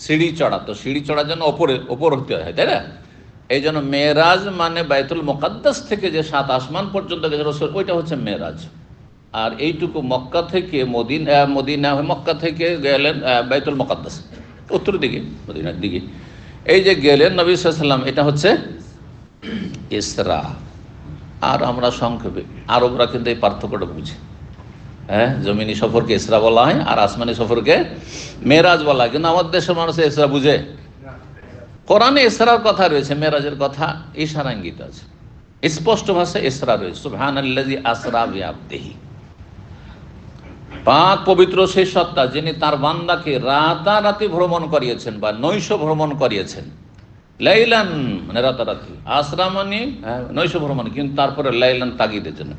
সিঁড়ি চড়া, তো সিঁড়ি চড়ার জন্য ওপর হতে হয়, তাই না? এই জন্য মেরাজ মানে বাইতুল মুকাদ্দাস থেকে যে 7 আসমান পর্যন্ত গেছে রাসূল, ওইটা হচ্ছে মেরাজ। আর এইটুকু মক্কা থেকে মদিনা মক্কা থেকে গেলেন বাইতুল মুকাদ্দাস উত্তর দিকে, মদিনার দিকে, এই যে গেলেন নবী সাল্লাল্লাহু আলাইহি ওয়াসাল্লাম, এটা হচ্ছে ইসরা। আর আমরা সংক্ষেপে, আরবরা কিন্তু এই পার্থক্যটা বুঝে। হ্যাঁ, জমিনি সফরকে ইসরা বলা হয় আর আসমানি সফরকে মেরাজ বলা হয়, কিন্তু আমাদের দেশের মানুষ ইসরা বুঝে। কোরআনে ইসরার কথা রয়েছে, মেরাজের কথা ইশারা ইঙ্গিত আছে, স্পষ্ট ভাষায় ইসরা রয়েছে। সুবহানাল্লাযী আসরা বিআবদিহি, পাক পবিত্র সেই সত্তা যিনি তার বান্দাকে রাতারাতি ভ্রমণ করিয়েছেন বা নৈশ ভ্রমণ করিয়েছেন। লাইলান মানে রাতারাতি, আসরা মানে নৈশ ভ্রমণ, কিন্তু তারপরে লাইলান তাগিদের জন্য।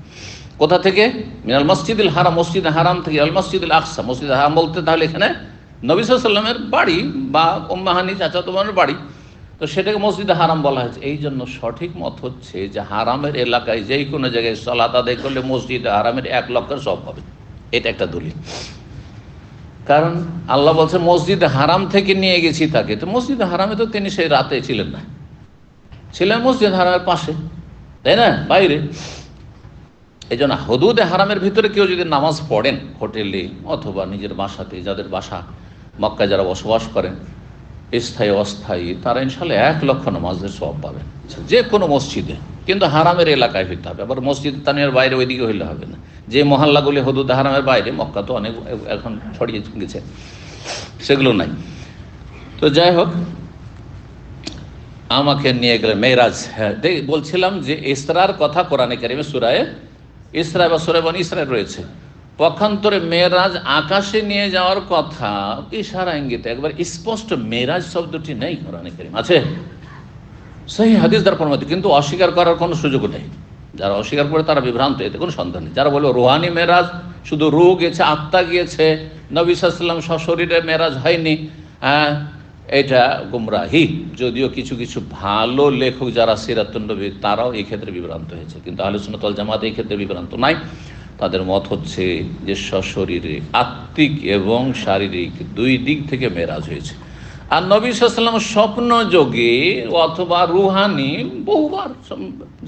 কোথা থেকে? মিনাল মসজিদুল হারাম, মসজিদ হারাম থেকে, আল মসজিদুল আকসা। মসজিদ হারাম বলতে তাহলে এখানে নবী সাল্লাল্লাহু আলাইহি ওয়াসাল্লামের বাড়ি বা উম্মে হানি চাচাতো বোনের বাড়ি, তো সেটাকে মসজিদে হারাম বলা হয়েছে। এই জন্য সঠিক মত হচ্ছে যে হারামের এলাকায় যেই কোনো জায়গায় সালাত আদায় করলে মসজিদে হারামের 1 লক্ষের সওয়াব পাবে, এটা একটা দলিল। কারণ আল্লাহ বলছে মসজিদে হারাম থেকে নিয়ে গেছি তাকে, তো মসজিদে হারামে তো তিনি সেই রাতে ছিলেন না, ছিলেন মসজিদ হারামের পাশে, তাই না, বাইরে। এই জন্য হুদুদে হারামের ভিতরে কেউ যদি নামাজ পড়েন হোটেলে অথবা নিজের বাসাতে, যাদের বাসা মক্কায় যারা বসবাস করেন স্থায়ী অস্থায়ী, তারা ইনশাল্লাহ 1 লক্ষ নামাজের সওয়াব পাবেন যে কোনো মসজিদে, কিন্তু হারামের এলাকায় হইতে হবে। আবার মসজিদ তানিয়ার বাইরে ওইদিকে হইলে হবে না। যে মহল্লাগুলি হুদুদে হারামের বাইরে, মক্কা তো অনেক এখন ছড়িয়ে গেছে, সেগুলো নাই। তো যাই হোক, আমাকে নিয়ে গেলেন মেরাজ। হ্যাঁ, বলছিলাম যে ইসরার কথা কোরআনে কারিমে সূরা ইসরা বা সূরা বনী ইসরাঈল রয়েছে। পক্ষান্তরে মেরাজ আকাশে নিয়ে যাওয়ার কথা ইশারা ইঙ্গিতে একবার স্পষ্ট মেরাজ শব্দটি নেই কোরআনে কারিমে। আছে সহিহ হাদিস দ্বারা প্রমাণিত, কিন্তু অস্বীকার করার কোনো সুযোগ নেই। যারা অস্বীকার করে তারা বিভ্রান্ত, এতে কোনো সন্দেহ নেই। যারা বলবে রুহানি মেরাজ, শুধু রূহ গেছে, আত্মা গিয়েছে, নবী সাল্লাল্লাহু আলাইহি ওয়াসাল্লাম সশরীরে মেরাজ হয়নি, এটা গুমরাহি। যদিও কিছু কিছু ভালো লেখক যারা সিরাতুন নবী, তারাও এই ক্ষেত্রে বিভ্রান্ত হয়েছে, কিন্তু আহলে সুন্নাত ওয়াল জামাত এই ক্ষেত্রে বিভ্রান্ত নাই। তাদের মত হচ্ছে যে সশরীরে আত্মিক এবং শারীরিক 2 দিক থেকে মেরাজ হয়েছে। আর নবী সাল্লাল্লাহু আলাইহি ওয়াসাল্লাম স্বপ্ন যোগে অথবা রুহানি বহুবার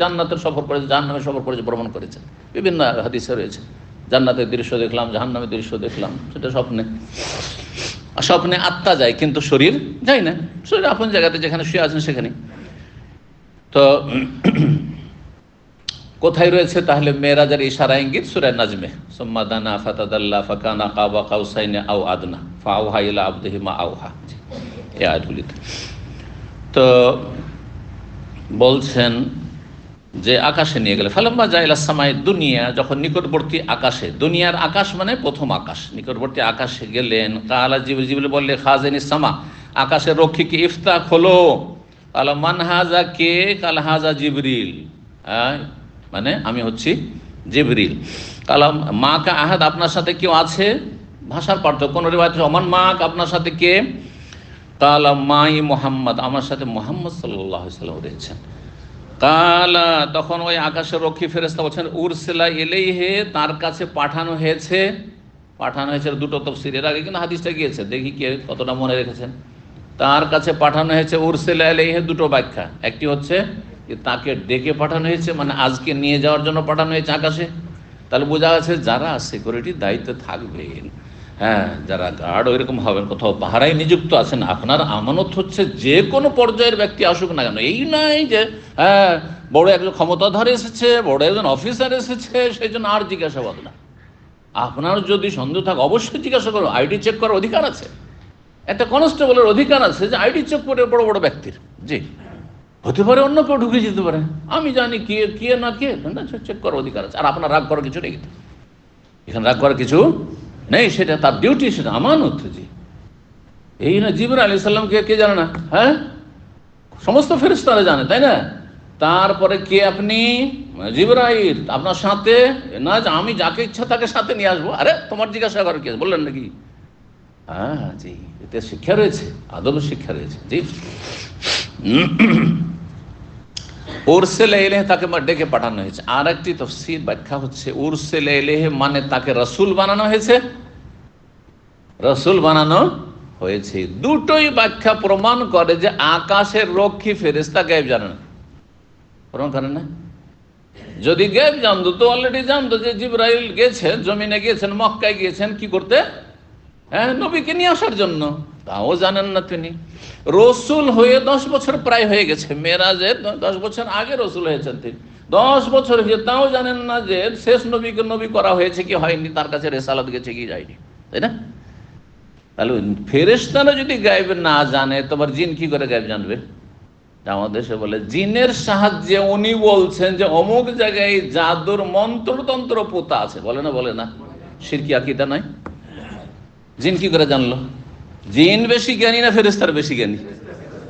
জান্নাতের সফর করেছে, জাহান্নামের সফর করেছে, ভ্রমণ করেছেন। বিভিন্ন হাদিসে রয়েছে জান্নাতের দৃশ্য দেখলাম, জাহান্নামের দৃশ্য দেখলাম, সেটা স্বপ্নে। স্বপ্নে আত্মা যায় কিন্তু শরীর যায় না, শরীর আপন জায়গাতে যেখানে শুয়ে আছেন সেখানে। তো কোথায় রয়েছে তাহলে? মেরাজের ইশারা ইঙ্গিত সূরা নাজমে, সুম্মা দানা ফাতাদাল্লা ফাকানা কাবা কাউসাইনি আও আদনা ফাআওহা ইলা আবদিহি মা আওহা, এই আয়াতগুলিতে। তো বলছেন যে আকাশে নিয়ে গেলে, ফালাম্মা জাইলা সামাই দুনিয়া, যখন নিকটবর্তী আকাশে, দুনিয়ার আকাশ মানে প্রথম আকাশ, নিকটবর্তী আকাশে গেলেন। কালা জিবরিল বললে খাজানি সামা, আকাশের রক্ষীকে ইফতাহ খোলো। কালা মান হাজা, কে? কাল হাজা জিবরিল, মানে আমি হচ্ছি জিবরিল। কালাম মা কা আহাদ, আপনার সাথে কেউ আছে? ভাষার পার্থক্য, কোন রিওয়ায়াতে ওমান মাক, আপনার সাথে কে? কালাম মাই মোহাম্মদ, আমার সাথে মোহাম্মদ সাল্লাল্লাহু আলাইহি ওয়াসাল্লাম রয়েছেন। কালা, তখন ওই আকাশের রক্ষী ফেরেশতা বলছেন উরসিলা ইলাইহি, তার কাছে পাঠানো হয়েছে। পাঠানো হয়েছে দুটো তাফসীর, এর আগে কিন্তু হাদিসটা গিয়েছে, দেখি কে কতটা মনে রেখেছেন। তার কাছে পাঠানো হয়েছে, উরসিলা ইলাইহি দুটো ব্যাখ্যা, একটি হচ্ছে তাকে ডেকে পাঠানো হয়েছে, মানে আজকে নিয়ে যাওয়ার জন্য পাঠানো হয়েছে আকাশে। তাহলে বোঝা যাচ্ছে যারা সিকিউরিটির দায়িত্বে থাকবেন, হ্যাঁ, যারা গার্ড ওইরকম হবেন, কোথাও পাহারায় নিযুক্ত আছেন, আপনার আমানত হচ্ছে যে কোনো পর্যায়ের ব্যক্তি আসুক না কেন, এই নয় যে হ্যাঁ বড় একজন ক্ষমতাধর এসেছে, বড় একজন অফিসার এসেছে, সেই জন্য আর জিজ্ঞাসাবাদ না। আপনার যদি সন্দেহ থাকে অবশ্যই জিজ্ঞাসা করুন, আইডি চেক করার অধিকার আছে, একটা কনস্টেবলের অধিকার আছে যে আইডি চেক করে বড় বড় ব্যক্তির। জি, হতে পারে অন্য কেউ ঢুকে যেতে পারে, আমি জানি কে কে না কে, চেক করার অধিকার আছে। আর আপনার রাগ করার কিছু নেই, এখানে রাগ করার কিছু নেই, সেটা তার ডিউটি, সেটা আমানত। জি, এই না জিবরাইল আলাইহিস সালামকে কে জানে না? হ্যাঁ, সমস্ত ফেরেশতারা জানে, তাই না? তারপরে কে আপনি? জিবরাইল, আপনার সাথে না, আমি যাকে ইচ্ছা তাকে সাথে নিয়ে আসবো। আরে তোমার জিজ্ঞাসা করার কি বললেন নাকি? হ্যাঁ জি, এতে শিক্ষা রয়েছে, আদবের শিক্ষা রয়েছে। জি, উরসিলা ইলাইহি, তাকে ডেকে পাঠানো হয়েছে। আর একটি তাফসীর ব্যাখ্যা হচ্ছে উরসিলা ইলাইহি মানে তাকে রাসূল বানানো হয়েছে, রাসূল বানানো হয়েছে। দুটোই ব্যাখ্যা প্রমাণ করে যে আকাশের রক্ষী ফেরেশতা গায়েব জানে না, প্রমাণ করে না। যদি গায়েব জানতো তো অলরেডি জানতো যে জিবরাইল গেছেন, জমিনে গিয়েছেন, মক্কায় গিয়েছেন কি করতে? হ্যাঁ, নবীকে নিয়ে আসার জন্য। তাও জানেন না তিনি। রসুল হয়ে 10 বছর প্রায় হয়ে গেছে, মেরাজের 10 বছর আগে রসুল হয়েছেন তিনি, 10 বছর হয়ে, তাও জানেন না যে শেষ নবীকে নবী করা হয়েছে কি হয়নি, তার কাছে রেসালাত গেছে কি যায়নি, তাই না? তাহলে ফেরেশতারা যদি গায়েব না জানে, তোমার জিন কি করে গায়েব জানবে? আমাদের দেশে বলে জিনের সাহায্যে উনি বলছেন যে অমুক জায়গায় জাদুর মন্ত্রতন্ত্র পোতা আছে, বলে না? বলে না? শিরকি আকীদা নাই? জিন কি করে জানলো? জিন বেশি জ্ঞানী না ফেরেশতার বেশি জ্ঞানী?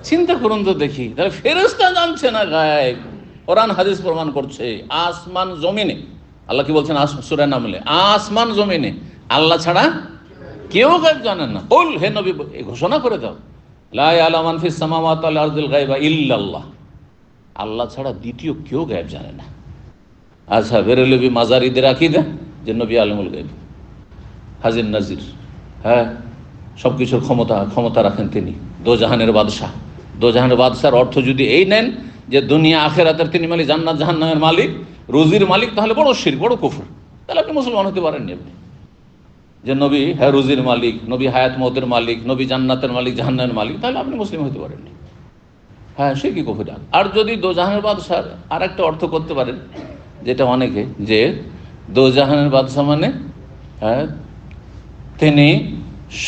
চিন্তা করুন তো দেখি। তাহলে ফেরেশতা জানছে না গায়েব, কোরআন হাদিস প্রমাণ করছে। আসমান জমিনে, আল্লাহ কি বলছেন সূরা নামলে, আসমান জমিনে আল্লাহ ছাড়া কেউ গায়েব জানেন না। বল হে নবী, ঘোষণা করে দাও, লা ইয়ালামু মান ফিস সামাওয়াতি ওয়াল আরদিল গায়বা ইল্লাল্লাহ, আল্লাহ ছাড়া দ্বিতীয় কেউ গায়েব জানে না। আচ্ছা, বেরেলভী মাজারিদের আকীদা যে নবী আলমুল গায়ব, হাজির নাজির, হ্যাঁ, সব কিছুর ক্ষমতা রাখেন তিনি, দোজাহানের বাদশাহ। দোজাহানের বাদশার অর্থ যদি এই নেন যে দুনিয়া আখেরাতের তিনি মালিক, জান্নাত জাহান্নামের মালিক, রুজির মালিক, তাহলে বড় শিরক, বড় কুফর। তাহলে আপনি মুসলমান হতে পারেননি। আপনি যে নবী হ্যাঁ রুজির মালিক, নবী হায়াত মওতের মালিক, নবী জান্নাতের মালিক, জাহান্নামের মালিক, তাহলে আপনি মুসলিম হতে পারেননি। হ্যাঁ, সে কি কুফর। আর যদি দোজাহানের বাদশার আর একটা অর্থ করতে পারেন, যেটা অনেকে, যে দোজাহানের বাদশাহ মানে হ্যাঁ তিনি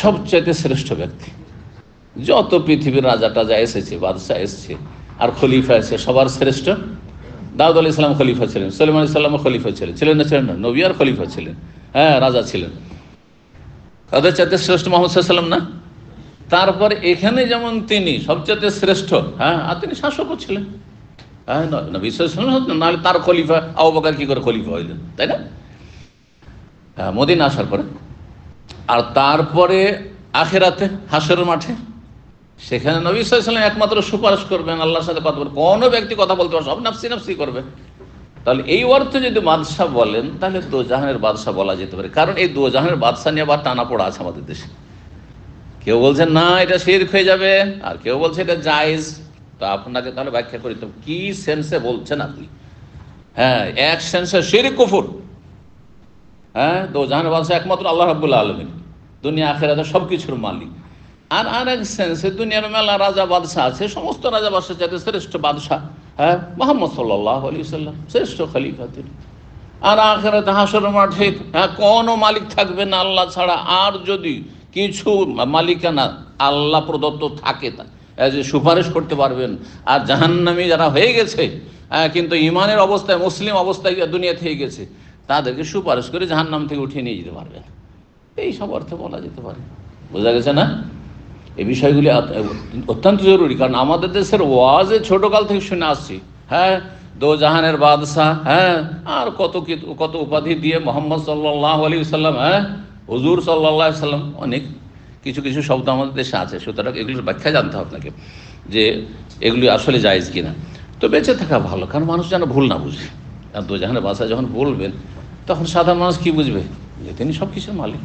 সবচাইতে শ্রেষ্ঠ ব্যক্তি, যত পৃথিবীর রাজা টাজা এসেছে, বাদশাহ এসেছে আর খলিফা এসেছে, সবার শ্রেষ্ঠ দাউদ আলাইহিস সালাম খলিফা ছিলেন, সুলাইমান আলাইহিস সালাম খলিফা ছিলেন, ছিলেন না? নবী আর খলিফা ছিলেন, হ্যাঁ, রাজা ছিলেন। তাদের চাইতে শ্রেষ্ঠ মুহাম্মদ সাল্লাল্লাহু আলাইহি ওয়াসাল্লাম না? তারপর এখানে যেমন তিনি সবচাইতে শ্রেষ্ঠ, হ্যাঁ, আর তিনি শাসকও ছিলেন, হ্যাঁ, নবী সাল্লাল্লাহু আলাইহি ওয়াসাল্লাম, নাহলে তার খলিফা আবু বকর কি করে খলিফা হইলেন, তাই না? হ্যাঁ, মদিনা আসার পরে। আর তারপরে আখেরাতে হাসরের মাঠে, সেখানে নবী সাল্লাল্লাহু আলাইহি ওয়াসাল্লাম একমাত্র সুপারিশ করবেন, আল্লাহর সাথে কথা বলবেন, কোনো ব্যক্তি কথা বলতে পারবে, সব নাফসি নাফসি করবে। তাহলে এই অর্থে যদি বাদশাহ বলেন, তাহলে দোজাহানের বাদশাহ বলা যেতে পারে। কারণ এই দোজাহানের বাদশাহ নিয়ে আবার টানা পড়া আছে আমাদের দেশে। কেউ বলছেন না এটা শিরক হয়ে যাবে, আর কেউ বলছে এটা জায়েজ। তো আপনাকে তাহলে ব্যাখ্যা করি তো কি সেন্সে বলছেন আপনি। হ্যাঁ, এক সেন্সে শিরক কুফর। হ্যাঁ, তো জাহানের বাদশা একমাত্র আল্লাহ রাব্বুল আলামিন, দুনিয়া আখিরাতে সবকিছুর মালিক। আর আরেক সেন্সে দুনিয়ার মেলা রাজা বাদশাহ আছে, সমস্ত রাজা বাদশার চাইতে শ্রেষ্ঠ বাদশাহ হ্যাঁ মুহাম্মদ সাল্লাল্লাহু আলাইহি সাল্লাম, শ্রেষ্ঠ খলিফা তিনি। আর আখিরাতে হাসরের মাঠে হ্যাঁ কোনো মালিক থাকবে না আল্লাহ ছাড়া। আর যদি কিছু মালিকানা আল্লাহ প্রদত্ত থাকে তা যে সুপারিশ করতে পারবেন। আর জাহান্নামী যারা হয়ে গেছে কিন্তু ইমানের অবস্থায় মুসলিম অবস্থায় দুনিয়া থেকে গেছে, তাদেরকে সুপারিশ করে জাহান্নাম থেকে উঠিয়ে নিয়ে যেতে পারবেন। এই সব অর্থে বলা যেতে পারে। বোঝা গেছে না? এই বিষয়গুলি অত্যন্ত জরুরি, কারণ আমাদের দেশের ওয়াজে ছোটকাল থেকে শুনে আসছি হ্যাঁ দো জাহানের বাদশাহ হ্যাঁ, আর কত উপাধি দিয়ে মোহাম্মদ সাল্লাল্লাহু আলাইহি ওয়াসাল্লাম হ্যাঁ হুজুর সাল্লাল্লাহু আলাইহি ওয়াসাল্লাম, অনেক কিছু কিছু শব্দ আমাদের দেশে আছে। সুতরাং এগুলোর ব্যাখ্যা জানতে হবে আপনাকে যে এগুলি আসলে জায়েজ কিনা। তো বেঁচে থাকা ভালো, কারণ মানুষ যেন ভুল না বুঝে। আর দো জাহানের বাদশাহ যখন বলবেন তখন সাধারণ মানুষ কি বুঝবে যে তিনি সব কিছুর মালিক।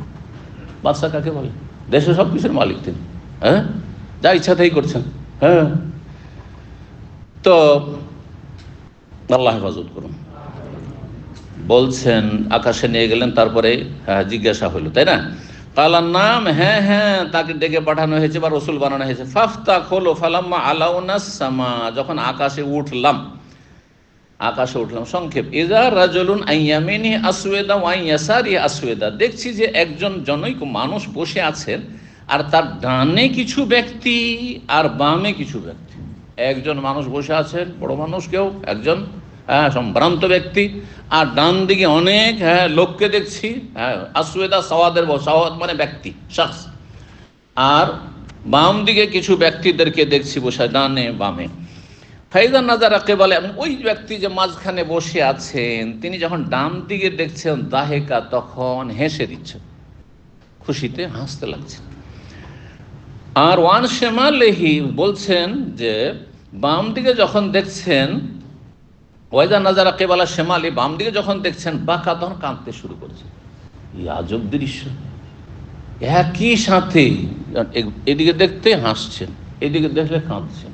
বাদশাহ কাকে বলে? দেশে সব কিছুর মালিক তিনি, হ্যাঁ যা ইচ্ছা তাই করছেন। হ্যাঁ, তো আল্লাহ হেফাজত করুন। বলছেন আকাশে নিয়ে গেলেন, তারপরে জিজ্ঞাসা হইল, তাই না? কালার নাম, হ্যাঁ হ্যাঁ তাকে ডেকে পাঠানো হয়েছে বা রসুল বানানো হয়েছে। ফাফতা খোলো ফালাম্মা আলাউনাস সামা, যখন আকাশে উঠলাম সংক্ষেপ, ইজা রাজুলুন আইয়ামিনি আসওয়াদা ওয়া ইয়াসারি আসওয়াদা, দেখছি যে একজন জনৈক মানুষ বসে আছেন, আর তার ডানে কিছু ব্যক্তি আর বামে কিছু ব্যক্তি। একজন মানুষ বসে আছেন, বড় মানুষ কেউ একজন সম্ভ্রান্ত ব্যক্তি, আর ডান দিকে অনেক লোককে দেখছি। আসওয়াদা সাওয়াদের সাওয়াদ মানে ব্যক্তি শখস, আর বাম দিকে কিছু ব্যক্তিদেরকে দেখছি বসে ডানে বামে। ফাইজা নাজারা কেবলে, ওই ব্যক্তি যে মাঝখানে বসে আছেন তিনি যখন ডান দিকে দেখছেন দাহেকা, তখন হেসে দিচ্ছেন, খুশিতে হাসতে লাগছেন। আর ওয়ান শেমালেহি বলছেন যে বাম দিকে যখন দেখছেন, ওয়াইজা নাজারা কেবলা শেমালি, বাম দিকে যখন দেখছেন বাঁকা, তখন কাঁদতে শুরু করছে। এই আজব দৃশ্য, একই সাথে এদিকে দেখতে হাসছেন, এদিকে দেখলে কাঁদছেন।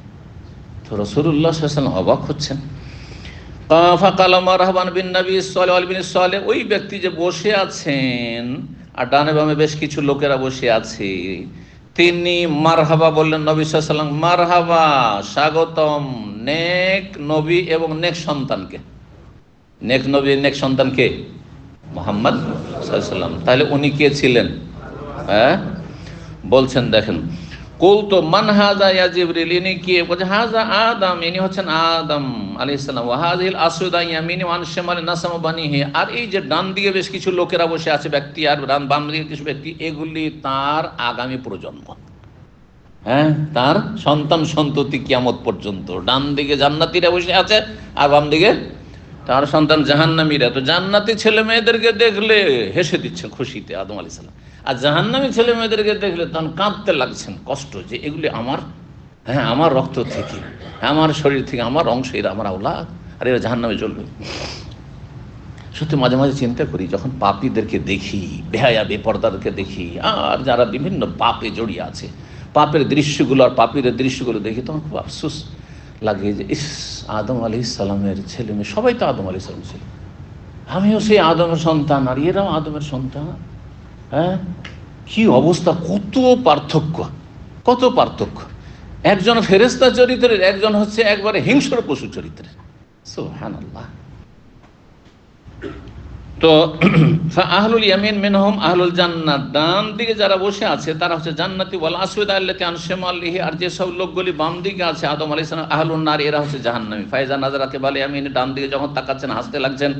তো রাসূলুল্লাহ সাল্লাল্লাহু আলাইহি ওয়াসাল্লাম অবাক হচ্ছেন। ফাকালা মারহাবান বিন নবী সাল্লাল্লাহু আলাইহি ওয়াসাল্লাম, ওই ব্যক্তি যে বসে আছেন আর ডানে বামে বেশ কিছু লোকেরা বসে আছে, তিনি মারহাবা বললেন নবী সাল্লাল্লাহু আলাইহি ওয়াসাল্লাম, মারহাবা স্বাগতম নেক নবী এবং নেক সন্তানকে। নেক নবী নেক সন্তানকে মুহাম্মদ সাল্লাল্লাহু আলাইহি ওয়াসাল্লাম। তাহলে উনি কে ছিলেন? বলছেন দেখেন, কুল তো মান হাজা ইয়া জিবরিল, ইনি কে? বলছে হাজা আদম, ইনি হচ্ছেন আদম আলাইহিস সালাম। ওয়া হাযিল আসওদা ইয়ামিনি ওয়া আন শিমালি নাসামা বানিহি, আর এই যে ডান দিকে বেশ কিছু লোকেরা বসে আছে ব্যক্তি, আর বাম দিকে কিছু ব্যক্তি, এগুলি তার আগামী প্রজন্ম। হ্যাঁ, তার সন্তান সন্ততি কিয়ামত পর্যন্ত। ডান দিকে জান্নাতীরা বসে আছে, আর বাম দিকে তার সন্তান জাহান্নামীরা। তো জান্নাতি ছেলে মেয়েদেরকে দেখলে হেসে দিচ্ছেন খুশিতে আদম আলাইহিস সালাম, আর জাহান্নামী ছেলে মেয়েদেরকে দেখলে তখন কাঁদতে লাগছেন কষ্ট, যে এগুলি আমার আমার রক্ত থেকে, আমার শরীর থেকে, আমার অংশ, এরা আমার আওলাদ, আর এরা জাহান্নামে চলবে। সত্যি মাঝে মাঝে চিন্তা করি, যখন পাপীদেরকে দেখি, বেহায়া বেপরদাদেরকে দেখি, আর যারা বিভিন্ন পাপে জড়িয়ে আছে, পাপের দৃশ্যগুলো আর পাপীর দৃশ্যগুলো দেখি, তখন খুব আফসোস লাগে যে ইস, আদম আলাইহিস সালামের ছেলে মেয়ে সবাই তো আদম আলাইহিস সালাম ছিল, আমিও সেই আদমের সন্তান, আর এরাও আদমের সন্তান। কি অবস্থা, কত পার্থক্য, কত পার্থক্য। একজন ফেরেশতা চরিত্রের, একজন হচ্ছে একবারে হিংস্র পশু চরিত্রের। সুবহানাল্লাহ। তো আহলুল ইয়ামিন মিনহুম আহলুল জান্নাত, ডান দিকে যারা বসে আছে তারা হচ্ছে জান্নাতি, ওয়াল আসওয়াদ আল্লাতী আন শিমালিহি, আর যে সব লোকগুলি বাম দিকে আছে আদম আলাইহিস সালাম, আহলুন নার, এরা হচ্ছে জাহান্নামী। ফাইজা নাজারা কেবলা ইয়ামিনি, ডান দিকে যখন তাকাচ্ছেন হাসতে লাগছেন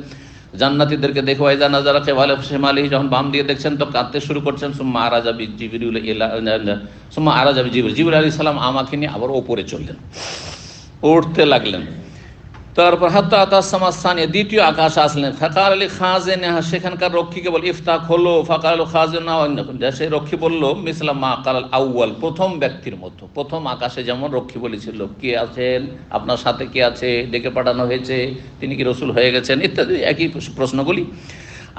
জান্নাতীদেরকে দেখে। ওয়াইজা নাজারা কেবলা শিমালিহি, যখন বাম দিকে দেখছেন তো কাঁদতে শুরু করছেন। সুম্মা আরাজা বিজিবরিল জিবরিল আলাইহিস সালাম আমাকে নিয়ে আবার ওপরে চললেন, উঠতে লাগলেন। তারপর হাত্তা আতাসামা সানিয়া, দ্বিতীয় আকাশ আসলেন। ফাকাল আলী খাজেনাহা, সেখানকার রক্ষীকে বল ইফতাহ হলো। ফাকাল খাজেনা, সেই রক্ষী বলল মিসলাম মা কাল আউয়াল, প্রথম ব্যক্তির মতো। প্রথম আকাশে যেমন রক্ষী বলেছিল, কে আছেন আপনার সাথে, কে আছে, ডেকে পাঠানো হয়েছে, তিনি কি রসুল হয়ে গেছেন, ইত্যাদি একই প্রশ্নগুলি।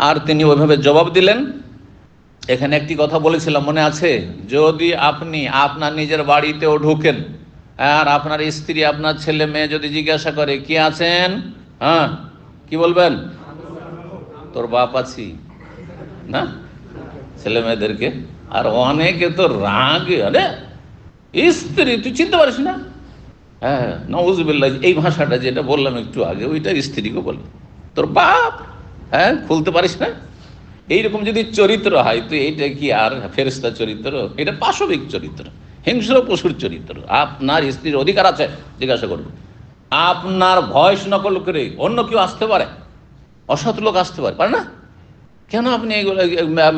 আর তিনি ওইভাবে জবাব দিলেন। এখানে একটি কথা বলেছিলাম, মনে আছে? যদি আপনি আপনার নিজের বাড়িতেও ঢুকেন আর আপনার স্ত্রী, আপনার ছেলে মেয়ে যদি জিজ্ঞাসা করে কি আছেন, হ্যাঁ, কি বলবেন? তোর বাপ আছি না, ছেলে মেয়েদেরকে। আর অনেকে তো রাগে, আরে স্ত্রী তুই চিনতে পারিস না, হ্যাঁ নউজুবিল্লাহ, এই ভাষাটা যেটা বললাম একটু আগে, ওইটা স্ত্রীকে বলে তোর বাপ, হ্যাঁ খুলতে পারিস না। এইরকম যদি চরিত্র হয় তো এইটা কি আর ফেরেশতা চরিত্র? এটা পাশবিক চরিত্র, হিংস্র পশুর চরিত্র। আপনার স্ত্রীর অধিকার আছে জিজ্ঞাসা করবে। আপনার ভয়েস নকল করে অন্য কেউ আসতে পারে, অসৎ লোক আসতে পারে না? কেন আপনি এগুলো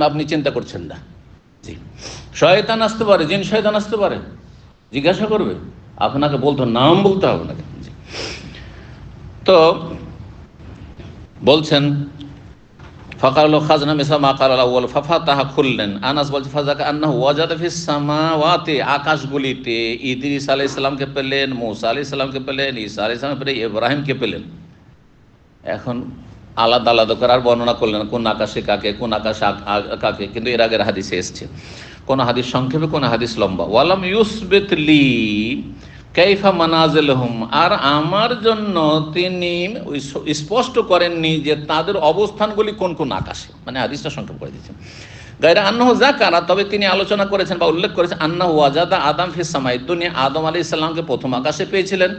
আপনি চিন্তা করছেন না? জি, শয়তান আসতে পারে, জিন শয়তান আসতে পারে, জিজ্ঞাসা করবে, আপনাকে বলতে নাম বলতে হবে না। জি, তো বলছেন ফাকাল খাজনা মিসা মা কাল আউয়াল ফাফাতাহা, খুললেন। আনাস বলছে ফাজাকা আন্নাহু ওয়াজাদা ফিস সামাওয়াতি, আকাশগুলিতে ইদ্রিস আলাইহিস সালামকে পেলেন, মূসা আলাইহিস সালামকে পেলেন, ঈসা আলাইহিস সালামকে পেলেন, ইব্রাহিমকে পেলেন। এখন আলাদা আলাদা করে আর বর্ণনা করলেন কোন আকাশে কাকে, কোন আকাশে কাকে, কিন্তু এর আগের হাদিসে এসছে। কোন হাদিস সংক্ষেপে, কোন হাদিস লম্বা। ওয়ালাম ইউসবিত লি কাইফা মানাজিলহুম, আর আমার জন্য তিনি স্পষ্ট করেননি যে তাদের অবস্থানগুলি কোন কোন আকাশে, মানে হাদিসটা সংক্ষেপ করে দিচ্ছেন। গায়রা আন্নাহু যাকারা, তবে তিনি আলোচনা করেছেন বা উল্লেখ করেছেন আন্নাহু ওয়াজাদা আদম ফিস সামাই দুনিয়া, আদম আলাইহিস সালামকে প্রথম আকাশে পেয়েছিলেন।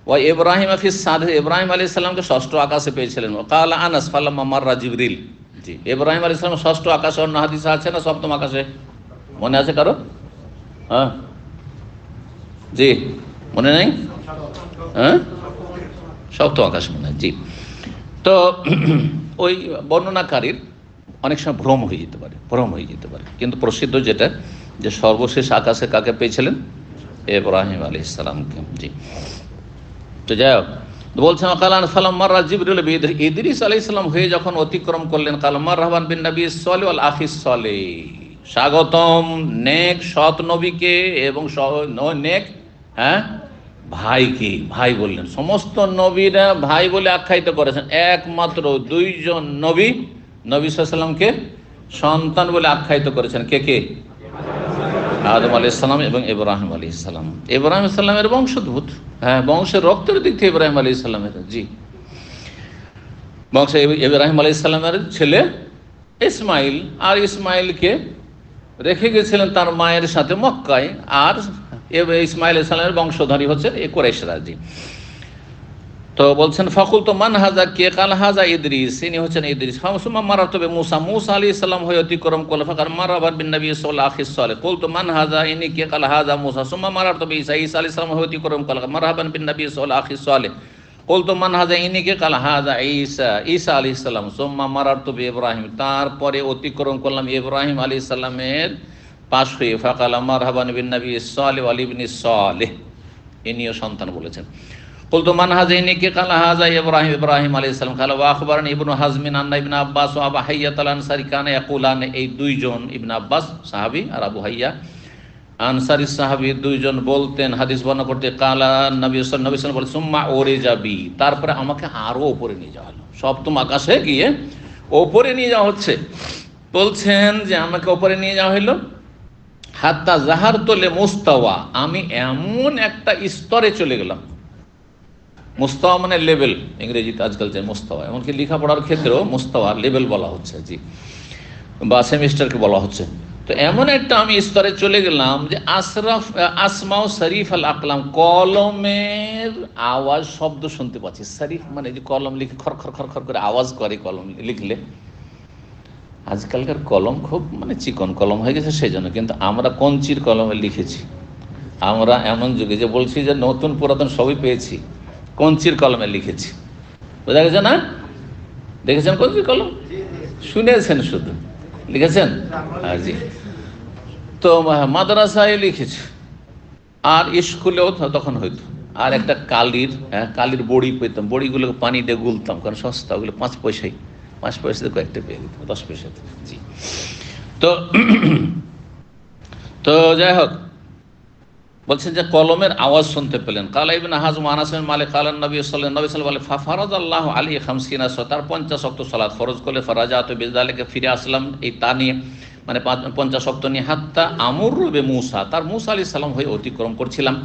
ওয়া ইব্রাহিম ফিস সাদে, ইব্রাহিম আলাইহিস সালামকে ষষ্ঠ আকাশে পেয়েছিলেন। কালা আনাস ফালাম্মা মাররা জিবরিল, জি ইব্রাহিম আলাইহিস সালাম ষষ্ঠ আকাশে, অন্য হাদিসে আছে না সপ্তম আকাশে, মনে আছে কারো? হ্যাঁ জি, মনে নেই? হ্যাঁ সপ্তম আকাশ মনে হয়, জি। তো ওই বর্ণনাকারীর অনেক সময় ভ্রম হয়ে যেতে পারে, কিন্তু প্রসিদ্ধ যেটা যে সর্বশেষ আকাশে কাকে পেয়েছিলেন? ইব্রাহিম আলাইহিস সালামকে। জি, তো যাই হোক, বলছেন কালান সালাম মাররা জিবরিল ইদ্রিস আলাইহিস সালাম হয়ে যখন অতিক্রম করলেন, কাল মারহাবান বিন নবী সালেহ ওয়াল আখিস সালেহ, স্বাগতম নেক সৎ নবীকে এবং নেক, হ্যাঁ ভাইকে, ভাই বললেন। সমস্ত নবীরা ভাই বলে আখ্যায়িত করেছেন, একমাত্র দুইজন নবী নবী সাল্লাল্লাহু আলাইহি ওয়াসাল্লামকে সন্তান বলে আখ্যায়িত করেছেন। কে কে? আদম আলাইহিস সালাম এবং ইব্রাহিম আলাইহিস সালাম। ইব্রাহিম আলাইহিস সালামের বংশোদ্ভূত, হ্যাঁ বংশের রক্তের দিক থেকে ইব্রাহিম আলাইহিস সালামের, জি বংশে ইব্রাহিম আলাইহিস সালামের ছেলে ইসমাইল, আর ইসমাইলকে রেখে গেছিলেন তার মায়ের সাথে মক্কায়, আর ইসমাইল আলাইহিস সালামের বংশধরী হচ্ছেন এ কুরাইশরা। জি, তো বলছেন ফাকুল তো মান হাজা, কে? কাল হাজা ইদ্রিস, ইনি হচ্ছেন ইদ্রিস। ফামসুমা মারা, তবে মুসা, মুসা আলাইহিস সালাম হয়ে অতিক্রম করল। ফাকার মারাবান বিন নবী সাল্লাল্লাহু আলাইহি ওয়াসাল্লাম। কুল তো মান হাজা, ইনি কে? কাল হাজা মুসা। সুম্মা মারা, তবে ঈসা, ঈসা আলাইহিস সালাম হয়ে অতিক্রম করল। মারহাবান বিন নবী সাল্লাল্লাহু আলাইহি ওয়াসাল্লাম। কুল তো মান হাজা, ইনি কে? কাল হাজা ঈসা, ঈসা আলাইহিস সালাম। সুম্মা মারা, তবে ইব্রাহিম, তারপরে অতিক্রম করলাম ইব্রাহিম আলাইহিস সালামের পাশ হয়ে। ফাকাল মারহাবান বিন নবী সালেহ ওয়া ইবনি সালেহ, ইনিও সন্তান বলেছেন। কুলতু মান হাযা, ইনি কে? কাল হাযা ইব্রাহিম, ইব্রাহিম আলাইহিস সালাম। কাল ওয়া আখবারনি ইবনু হাজমিন আন্না ইবনে আব্বাস ওয়া আবু হাইয়াত আল আনসারী কানা ইয়াকুলান, এই দুইজন ইবনে আব্বাস সাহাবী আর আবু হাইয়া আনসারী সাহাবী দুইজন বলতেন, হাদিস বর্ণনা করতে, কালা নবী সাল্লাল্লাহু আলাইহি ওয়াসাল্লাম বলেন সুম্মা উরিজাবি, তারপরে আমাকে আরো উপরে নিয়ে যাওয়া হলো, সপ্তম আকাশে গিয়ে উপরে নিয়ে যাওয়া হচ্ছে। বলছেন যে আমাকে উপরে নিয়ে যাওয়া হলো, হাত্তা জাহারতু লি মুস্তাওয়া, আমি এমন একটা স্তরে চলে গেলাম। মুস্তাওয়া মানে লেভেল, ইংরেজিতে আজকাল যে মুস্তাওয়া, এমনকি লেখাপড়ার ক্ষেত্রেও মুস্তাওয়া লেভেল বলা হচ্ছে, জি, বা সেমিস্টারকে বলা হচ্ছে। তো এমন একটা আমি স্তরে চলে গেলাম যে আসমাও শরীফ আল আকলাম, কলমের আওয়াজ শব্দ শুনতে পাচ্ছি। শরীফ মানে যে কলম লিখে খর খর খর খর করে আওয়াজ করে কলম লিখলে। আজকালকার কলম খুব মানে চিকন কলম হয়ে গেছে সেই জন্য, কিন্তু আমরা কঞ্চির কলমে লিখেছি। আমরা এমন যুগে যে বলছি যে নতুন পুরাতন সবই পেয়েছি, কঞ্চির কলমে লিখেছি। বোঝা গেছে না? দেখেছেন কঞ্চির কলম? শুনেছেন শুধু, লিখেছেন? হ্যাঁ জি। তো মাদ্রাসায় লিখেছি, আর স্কুলেও তখন হইতো। আর একটা কালির বড়ি পেতাম, বড়িগুলোকে পানি দিয়ে গুলতাম, কারণ সস্তা, ওগুলো 5 পয়সায়, 5 পয়সাতে কয়েকটা পেয়ে দিত, 10 পয়সাতে, জি। তো যাই হোক, বলছেন যে কলমের আওয়াজ শুনতে পেলেন। কালা ইবনে হাজম আনাস বিন মালিক কালা নবী সাল্লাল্লাহু আলাইহি ওয়াসাল্লাম ফারাযাল্লাহু আলাইহি 50 তার 50 ওয়াক্ত সালাত ফরজ করলে, ফারাজাতু বিযালিকা, ফিরে আসলাম এই তা নিয়ে। মানে 50 ওয়াক্ত নিয়ে, হাত্তা আমুর রবে মুসা, তার মুসা আলাইহিস সালাম হয়ে অতিক্রম করছিলাম।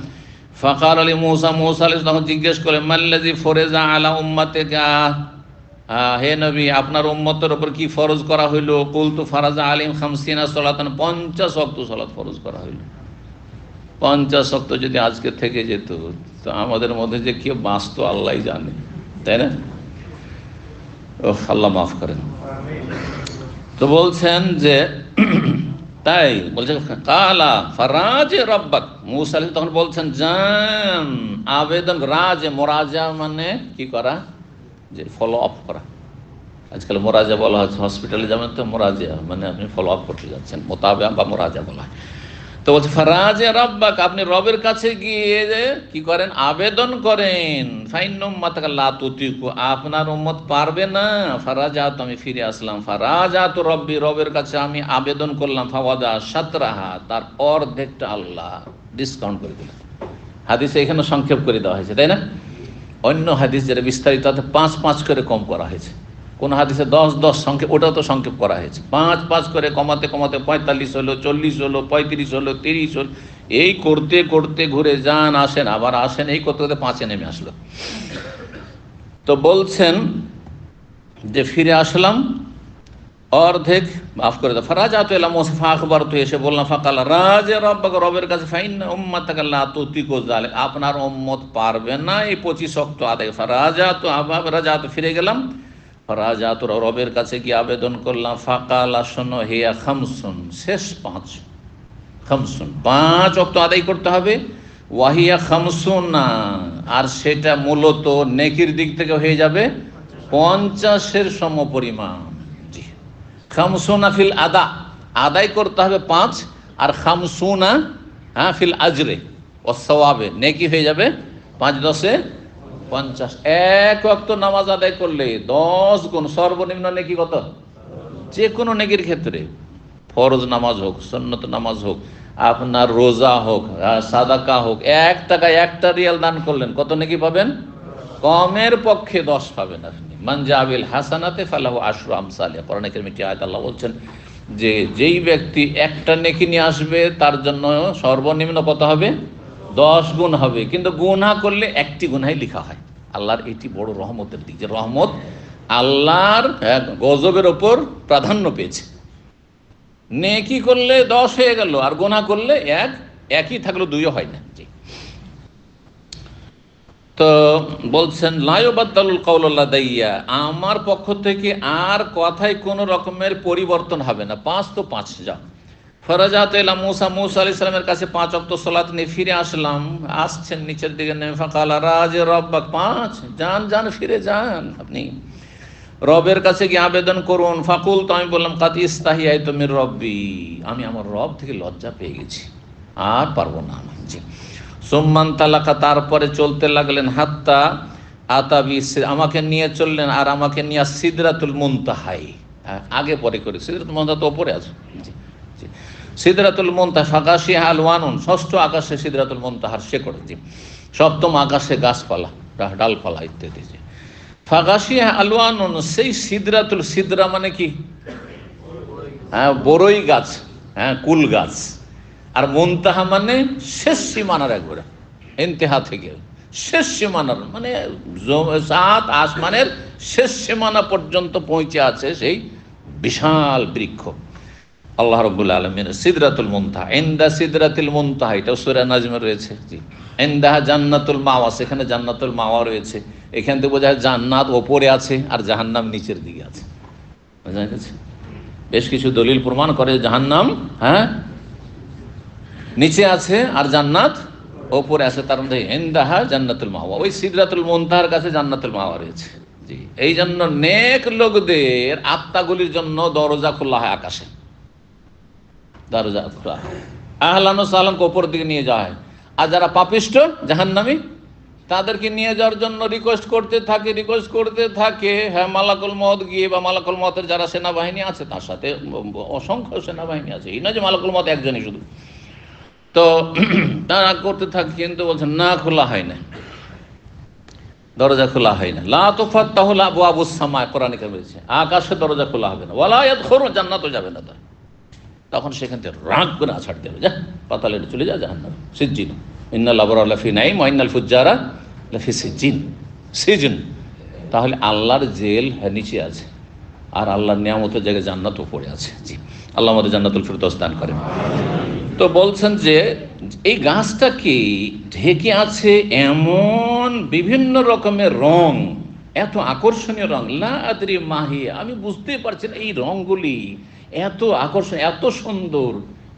ফাকাল আলী মুসা, মুসা আলাইহিস সালাম জিজ্ঞেস করলেন, মাল্লাযী ফরিজা আলা উম্মাতিকা, হে নবী আপনার উম্মতের উপর কি ফরজ করা হইল? কুলতু ফারাজা আলাইহিম 50 সালাতান, 50 ওয়াক্ত সালাত ফরজ করা হইল। 50 ওয়াক্ত যদি আজকে থেকে যেত তো আমাদের মধ্যে যে কেউ বাঁচত আল্লাহই জানে, তাই না? আল্লাহ মাফ করেন। তো বলছেন যে তাই বলছে, কালা ফারাজ রব্বাক, মুসা আলাইহিস তখন বলছেন যান আবেদন, রাজ মোরাজা মানে কি করা, যে ফলো আপ করা। আজকাল মোরাজা বলা হচ্ছে, হসপিটালে যাবেন তো মোরাজা মানে আপনি ফলো আপ করতে যাচ্ছেন, মোতাবে বা মোরাজা বলা হয়। তো বলছে ফারাজে রব্বাক, আপনি রবের কাছে গিয়ে কি করেন, আবেদন করেন। ফাইন্নুম মাতাকাল্লা তুতিকু, আপনার উম্মত পারবে না। ফারাজাত, আমি ফিরে আসলাম। ফারাজাত রব্বি, রবের কাছে আমি আবেদন করলাম। ফাওয়াদা সাতরাহা, তার অর্ধেকটা আল্লাহ ডিসকাউন্ট করে দিলেন। হাদিসে এখানে সংক্ষেপ করে দেওয়া হয়েছে, তাই না? অন্য হাদিস যেটা বিস্তারিত, তাতে 5 করে কম করা হয়েছে। কোন হাদিসে 10 সংক্ষেপ, ওটাও তো সংক্ষেপ করা হয়েছে। 5 করে কমাতে কমাতে 45 হলো, 40 হলো, 35 হলো, 30 হলো, এই করতে করতে ঘুরে যান, আসেন, আবার আসেন, এই করতে করতে 5-এ নেমে আসলো। তো বলছেন যে ফিরে আসলাম, অর্ধেক মাফ করে দাও। ফারাজাত ইলা মুসা ফাখবার, তো এসে বললাম, ফাকাল রাজে রব্বাক, রবের কাছে, ফাইন্না উম্মাতাকা লা তুতিকু যালিক, আপনার উম্মত পারবে না এই 25 ওয়াক্ত আদায়। ফারাজাত আবাব, রাজাত ফিরে গেলাম। ফারাজাত, রবের কাছে গিয়ে আবেদন করলাম। ফাকাল, শোনো, হিয়া খামসুন, শেষ 5 ওয়াক্ত আদায় করতে হবে। ওয়াহিয়া খামসুনা, আর সেটা মূলত নেকির দিক থেকে হয়ে যাবে 50-এর সমপরিমাণ। জি, খামসুনা ফিল আদা, আদায় করতে হবে 5, আর খামসুনা ফিল আজরে ও সওয়াবে, নেকি হয়ে যাবে 5-10-এ 50। 1 ওয়াক্ত নামাজ আদায় করলে 10 গুণ, সর্বনিম্ন নেকি কত? যে কোনো নেকির ক্ষেত্রে, ফরজ নামাজ হোক, সুন্নত নামাজ হোক, আপনার রোজা হোক, সাদাকা হোক, 1 টাকায় 1টা রিয়াল দান করলেন, কত নেকি পাবেন? কমের পক্ষে 10 পাবেন আপনি। মান জাবিল হাসানাতে ফালাহু আশরু আমসালিহা, কোরআনে কারীমে একটি আয়াত আল্লাহ বলছেন যে যেই ব্যক্তি একটা নেকি নিয়ে আসবে তার জন্য সর্বনিম্ন কত হবে? 10 গুণ হবে। কিন্তু গুনাহ করলে 1টি গুনাহই লেখা হয়। আল্লাহর এটি বড় রহমতের দিক, যে রহমত আল্লাহর গজবের ওপর প্রাধান্য পেয়েছে। নেকি করলে 10 হয়ে গেল, আর গুনাহ করলে 1ই থাকলো, 2ও হয় না। জি, তো বলছেন লা ইউবাদদালুল কাউলু লাদাইয়া, আমার পক্ষ থেকে আর কথায় কোনো রকমের পরিবর্তন হবে না। 5 তো 5 যাও। ফারাজাত ইলা মুসা, মুসা আলাইহিস সালামের কাছে 5 ওয়াক্ত সালাত নিয়ে ফিরে আসলাম। আসছেন নিচের দিকে নেমে, ফাকালা রাজে রব্বাক, 5, যান ফিরে যান, আপনি রবের কাছে গিয়ে আবেদন করুন। ফাকুল, তো আমি বললাম, কাদ ইস্তাহিয়াইতু মির রব্বি, আমি আমার রব থেকে লজ্জা পেয়ে গেছি, আর পারবো না আমি। জি, সুম্মান তালাকা, তারপরে চলতে লাগলেন। হাত্তা আতাবি, আমাকে নিয়ে চললেন, আর আমাকে নিয়ে সিদরাতুল মুনতাহাই, আগে পরে করে, সিদরাতুল মুনতাহা তো ওপরে আছে। জি, সিদরাতুল মুনতাহা, ফাগাশিহা আলওয়ানুন, 6ষ্ঠ আকাশে সিদরাতুল মুনতাহার শেকড়। জি, 7ম আকাশে গাছপালা, ডালপালা ইত্যাদি। জি, ফাগাশিহা আলওয়ানুন, সেই সিদরাতুল, সিদরা মানে কি? বড়ই গাছ, কুল গাছ। আর মুনতাহা মানে শেষ সীমানার, একবারে ইন্তেহা থেকে শেষ সীমানার, মানে 7 আসমানের শেষ সীমানা পর্যন্ত পৌঁছে আছে সেই বিশাল বৃক্ষ। আল্লাহ রাব্বুল আলামিন সিদরাতুল মুনতাহা, ইনদা সিদরাতুল মুনতাহা, এটা সূরা নাজমে রয়েছে। জি, ইনদাহা জান্নাতুল মাওয়া, সেখানে জান্নাতুল মাওয়া রয়েছে। এখান থেকে বোঝা যায় জান্নাত ওপরে আছে আর জাহান্নাম নিচের দিকে আছে। বুঝা গেছে? বেশ কিছু দলিল প্রমাণ করে জাহান্নাম নিচে আছে আর জান্নাত ওপরে আছে। তার মধ্যে ইনদাহা জান্নাতুল মাওয়া, ওই সিদরাতুল মুনতাহার কাছে জান্নাতুল মাওয়া রয়েছে। জি, এই জন্য নেক লোকদের আত্মাগুলির জন্য দরজা খোলা হয়, আকাশে দরজা খোলা হয়, আহলান ওয়া সাহলানকে ওপর দিকে নিয়ে যাওয়া হয়। আর যারা পাপিষ্ঠ জাহান্নামী, তাদেরকে নিয়ে যাওয়ার জন্য রিকোয়েস্ট করতে থাকে। হ্যাঁ, মালাকুল মউত গিয়ে, বা মালাকুল মউতের যারা সেনাবাহিনী আছে, তার সাথে অসংখ্য সেনাবাহিনী আছে, এই না যে মালাকুল মউত একজনই শুধু। তো তারা করতে থাকে, কিন্তু বলছেন না, খোলা হয় না, দরজা খোলা হয় না। লা তুফাত্তাহু আবওয়াবুস সামা, কোরআনে বলেছে আকাশের দরজা খোলা হবে না। ওয়ালা ইয়াদখুলু, জান্নাতও যাবে না তারা। তখন সেখান থেকে রাগ করে আছাড় দেবে, যা পাতালে চলে যা জাহান্নামে, সিজ্জিন, ইন্নাল আবরার লাফি নাঈম ওয়া ইন্নাল ফুজ্জারা লাফি সিজ্জিন। সিজন তাহলে আল্লাহর জেল নিচে আছে, আর আল্লাহর নিয়ামতের জায়গায় জান্নাতও পড়ে আছে। জি, আল্লাহ আমাদের জান্নাতুল ফিরদৌস দান করেন। তো বলছেন যে এই গাছটাকে ঢেকে আছে এমন বিভিন্ন রকমের রং, এত আকর্ষণীয় রং, লা আদরি মাহি, আমি বুঝতেই পারছি না এই রংগুলি এত আকর্ষণ, এত সুন্দর,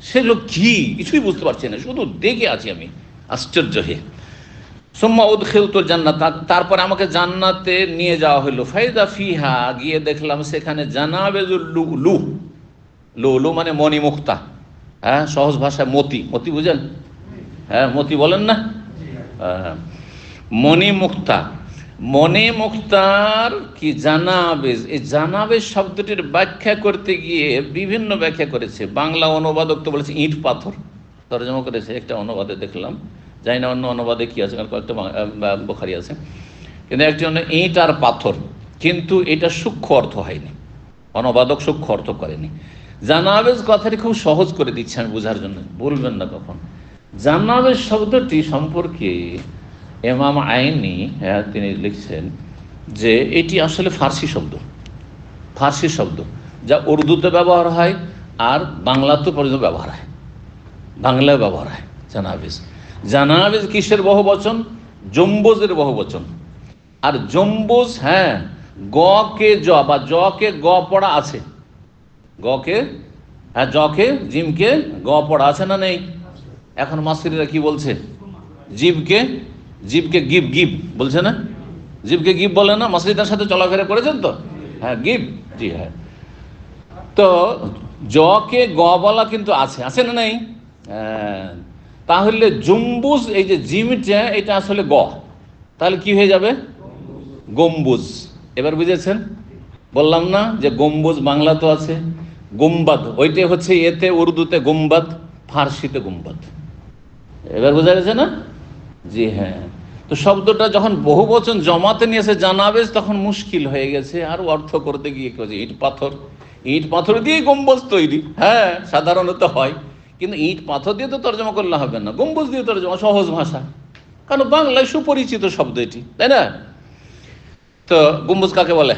সেগুলো কি কিছুই বুঝতে পারছি না, শুধু দেখে আছি আমি আশ্চর্য হয়ে। সুম্মা উদখিলতুল জান্নাত, তারপর আমাকে জান্নাতে নিয়ে যাওয়া হলো। ফাইদা ফিহা, গিয়ে দেখলাম সেখানে জানাবেজুল লুলু, লুলু মানে মণিমুক্তা, হ্যাঁ সহজ ভাষায় মতি, মতি বুঝেন, হ্যাঁ মতি বলেন না, মণিমুক্তা। মণিমুক্তার কি জানাবেজ, এই জানাবেজ শব্দটির ব্যাখ্যা করতে গিয়ে বিভিন্ন ব্যাখ্যা করেছে। বাংলা অনুবাদক তো বলেছে ইট পাথর, তরজমা করেছে একটা অনুবাদে দেখলাম, জানি না অন্য অনুবাদে কি আছে, কারণ কয়েকটা বুখারী আছে, কিন্তু একটি অন্য ইট আর পাথর, কিন্তু এটা সূক্ষ্ম অর্থ হয়নি, অনুবাদক সূক্ষ্ম অর্থ করেনি। জানাবেজ কথাটি খুব সহজ করে দিচ্ছে আমি বোঝার জন্য, বলবেন না কখন। জানাবেজ শব্দটি সম্পর্কে ইমাম আইনি তিনি লিখছেন যে এটি আসলে ফার্সি শব্দ, ফার্সি শব্দ যা উর্দুতে ব্যবহার হয় আর বাংলাতে পর্যন্ত ব্যবহার হয়, বাংলায় ব্যবহার হয় জানাবেজ। জানাবেজ কিসের বহুবচন? জম্বুজের বহুবচন। আর জম্বুজ, হ্যাঁ, গ কে জ বা জ কে গ পড়া আছে, গ কে, হ্যাঁ জ কে জিমকে গ পড়া আছে না নেই? এখন মাসরিরা কি বলছে? জীবকে, জীবকে গিব, গিব বলছে না, জীবকে গিব বলে না, মাসরিদার সাথে চলাফেরা করেছেন তো, হ্যাঁ গিব, জি হ্যাঁ। তো জ কে গ বলা কিন্তু আছে, আছে না নেই? তাহলে জম্বুজ, এই যে জিমটা এটা আসলে গ, তাহলে কি হয়ে যাবে? গম্বুজ। এবার বুঝেছেন? বললাম না যে গম্বুজ বাংলা তো আছে, গুম্বাদ ওইটাই হচ্ছে এতে উর্দুতে গুম্বাদ, ফার্সিতে গুম্বাদ। এবার বোঝা গেছে না? জি হ্যাঁ। তো শব্দটা যখন বহু বচন জমাতে নিয়েছে জানাবেজ, তখন মুশকিল হয়ে গেছে আর অর্থ করতে গিয়ে ইট পাথর, ইট পাথর দিয়ে গম্বুজ তৈরি, হ্যাঁ সাধারণত হয়, কিন্তু ইট পাথর দিয়ে তো তর্জমা করলে হবে না, গম্বুজ দিয়ে তর্জমা, সহজ ভাষা, কারণ বাংলায় সুপরিচিত শব্দ এটি, তাই না? তো গম্বুজ কাকে বলে?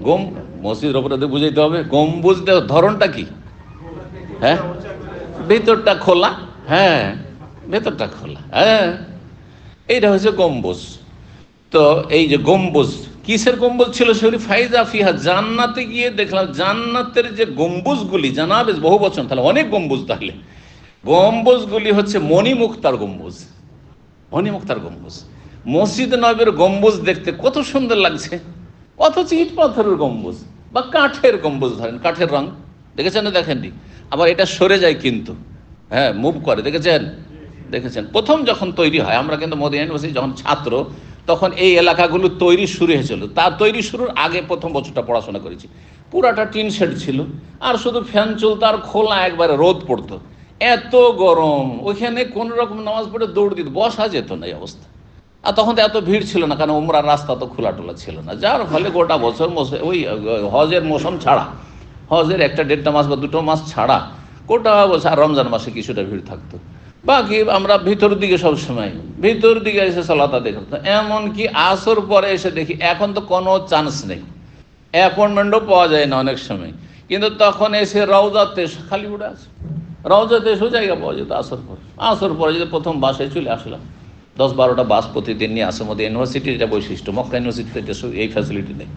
গম, মসজিদের উপরে বুঝাইতে হবে। গম্বুজ ধরনটা কি? হ্যাঁ ভেতরটা খোলা, হ্যাঁ ভেতরটা খোলা, হ্যাঁ এইটা হচ্ছে গম্বুজ। তো এই যে গম্বুজ, কিসের গম্বুজ ছিল সেগুলি? ফাইজা ফিহা, জান্নাতে গিয়ে দেখলাম জান্নাতের যে গম্বুজগুলি, জানাবেজ বহু বচন, তাহলে অনেক গম্বুজ, তাহলে গম্বুজগুলি হচ্ছে মণিমুক্তার গম্বুজ, মণিমুক্তার গম্বুজ। মসজিদ নববীর গম্বুজ দেখতে কত সুন্দর লাগছে, অথচ ইট পাথরের গম্বুজ বা কাঠের গম্বুজ, ধরেন কাঠের রং, দেখেছেন না? দেখেননি? আবার এটা সরে যায় কিন্তু, হ্যাঁ মুভ করে, দেখেছেন? দেখেছেন? প্রথম যখন তৈরি হয়, আমরা কিন্তু মদিনা ইউনিভার্সিটি যখন ছাত্র, তখন এই এলাকাগুলো তৈরি শুরু হয়েছিল, তার তৈরি শুরুর আগে প্রথম বছরটা পড়াশোনা করেছি। পুরাটা টিন শেড ছিল, আর শুধু ফ্যান চলতো, আর খোলা একবারে রোদ পড়তো, এত গরম, ওইখানে কোনো রকম নামাজ পড়ে দৌড় দিত, বসা যেত না এই অবস্থা। আর তখন তো এত ভিড় ছিল না, কারণ ওমরার রাস্তা তো খোলা টোলা ছিল না, যার ফলে গোটা বছর ওই হজের মৌসুম ছাড়া, হজের একটা দেড়টা মাস বা দুটো মাস ছাড়া গোটা বছর, আর রমজান মাসে কিছুটা ভিড় থাকতো, বাকি আমরা ভিতর দিকে সবসময় ভিতর দিকে এসে সালাত আদায় করতাম। এমনকি আসর পরে এসে দেখি এখন তো কোনো চান্স নেই, অ্যাপয়েন্টমেন্টও পাওয়া যায় না অনেক সময়, কিন্তু তখন এসে রওজাতে খালি উঠে আছে, রওজাতে এসেও জায়গা পাওয়া যেত আসর পর। আসর পরে যদি প্রথম বাসে চলে আসলাম, 10-12টা বাস প্রতিদিন নিয়ে আসে, মধ্যে ইউনিভার্সিটির এটা বৈশিষ্ট্য, মক্কা ইউনিভার্সিটিতে এই ফ্যাসিলিটি নেই,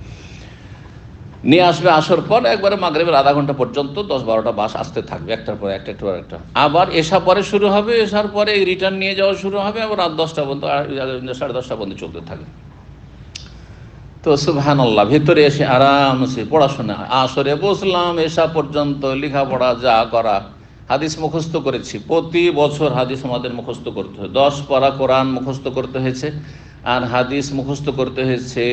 নিয়ে আসবে আসর পর, একবারে মাগরিবের আধা ঘন্টা পর্যন্ত 10-12টা বাস আসতে থাকবে, একটার পর একটা, একটার পর একটা। আবার এশা পরে শুরু হবে, এশার পরে রিটার্ন নিয়ে যাওয়া শুরু হবে, আবার রাত 10টা পর্যন্ত, 10:30 পর্যন্ত চলতে থাকে। তো সুবহানাল্লাহ, ভেতরে এসে আরামসে পড়াশোনা, আসরে বসলাম, এশা পর্যন্ত লেখাপড়া যা করা, হাদিস মুখস্থ করেছি। প্রতি বছর হাদিস আমাদের মুখস্থ করতে হয়, 10 পারা কোরআন মুখস্থ করতে হয়েছে, আর হাদিস মুখস্থ করতে হয়েছে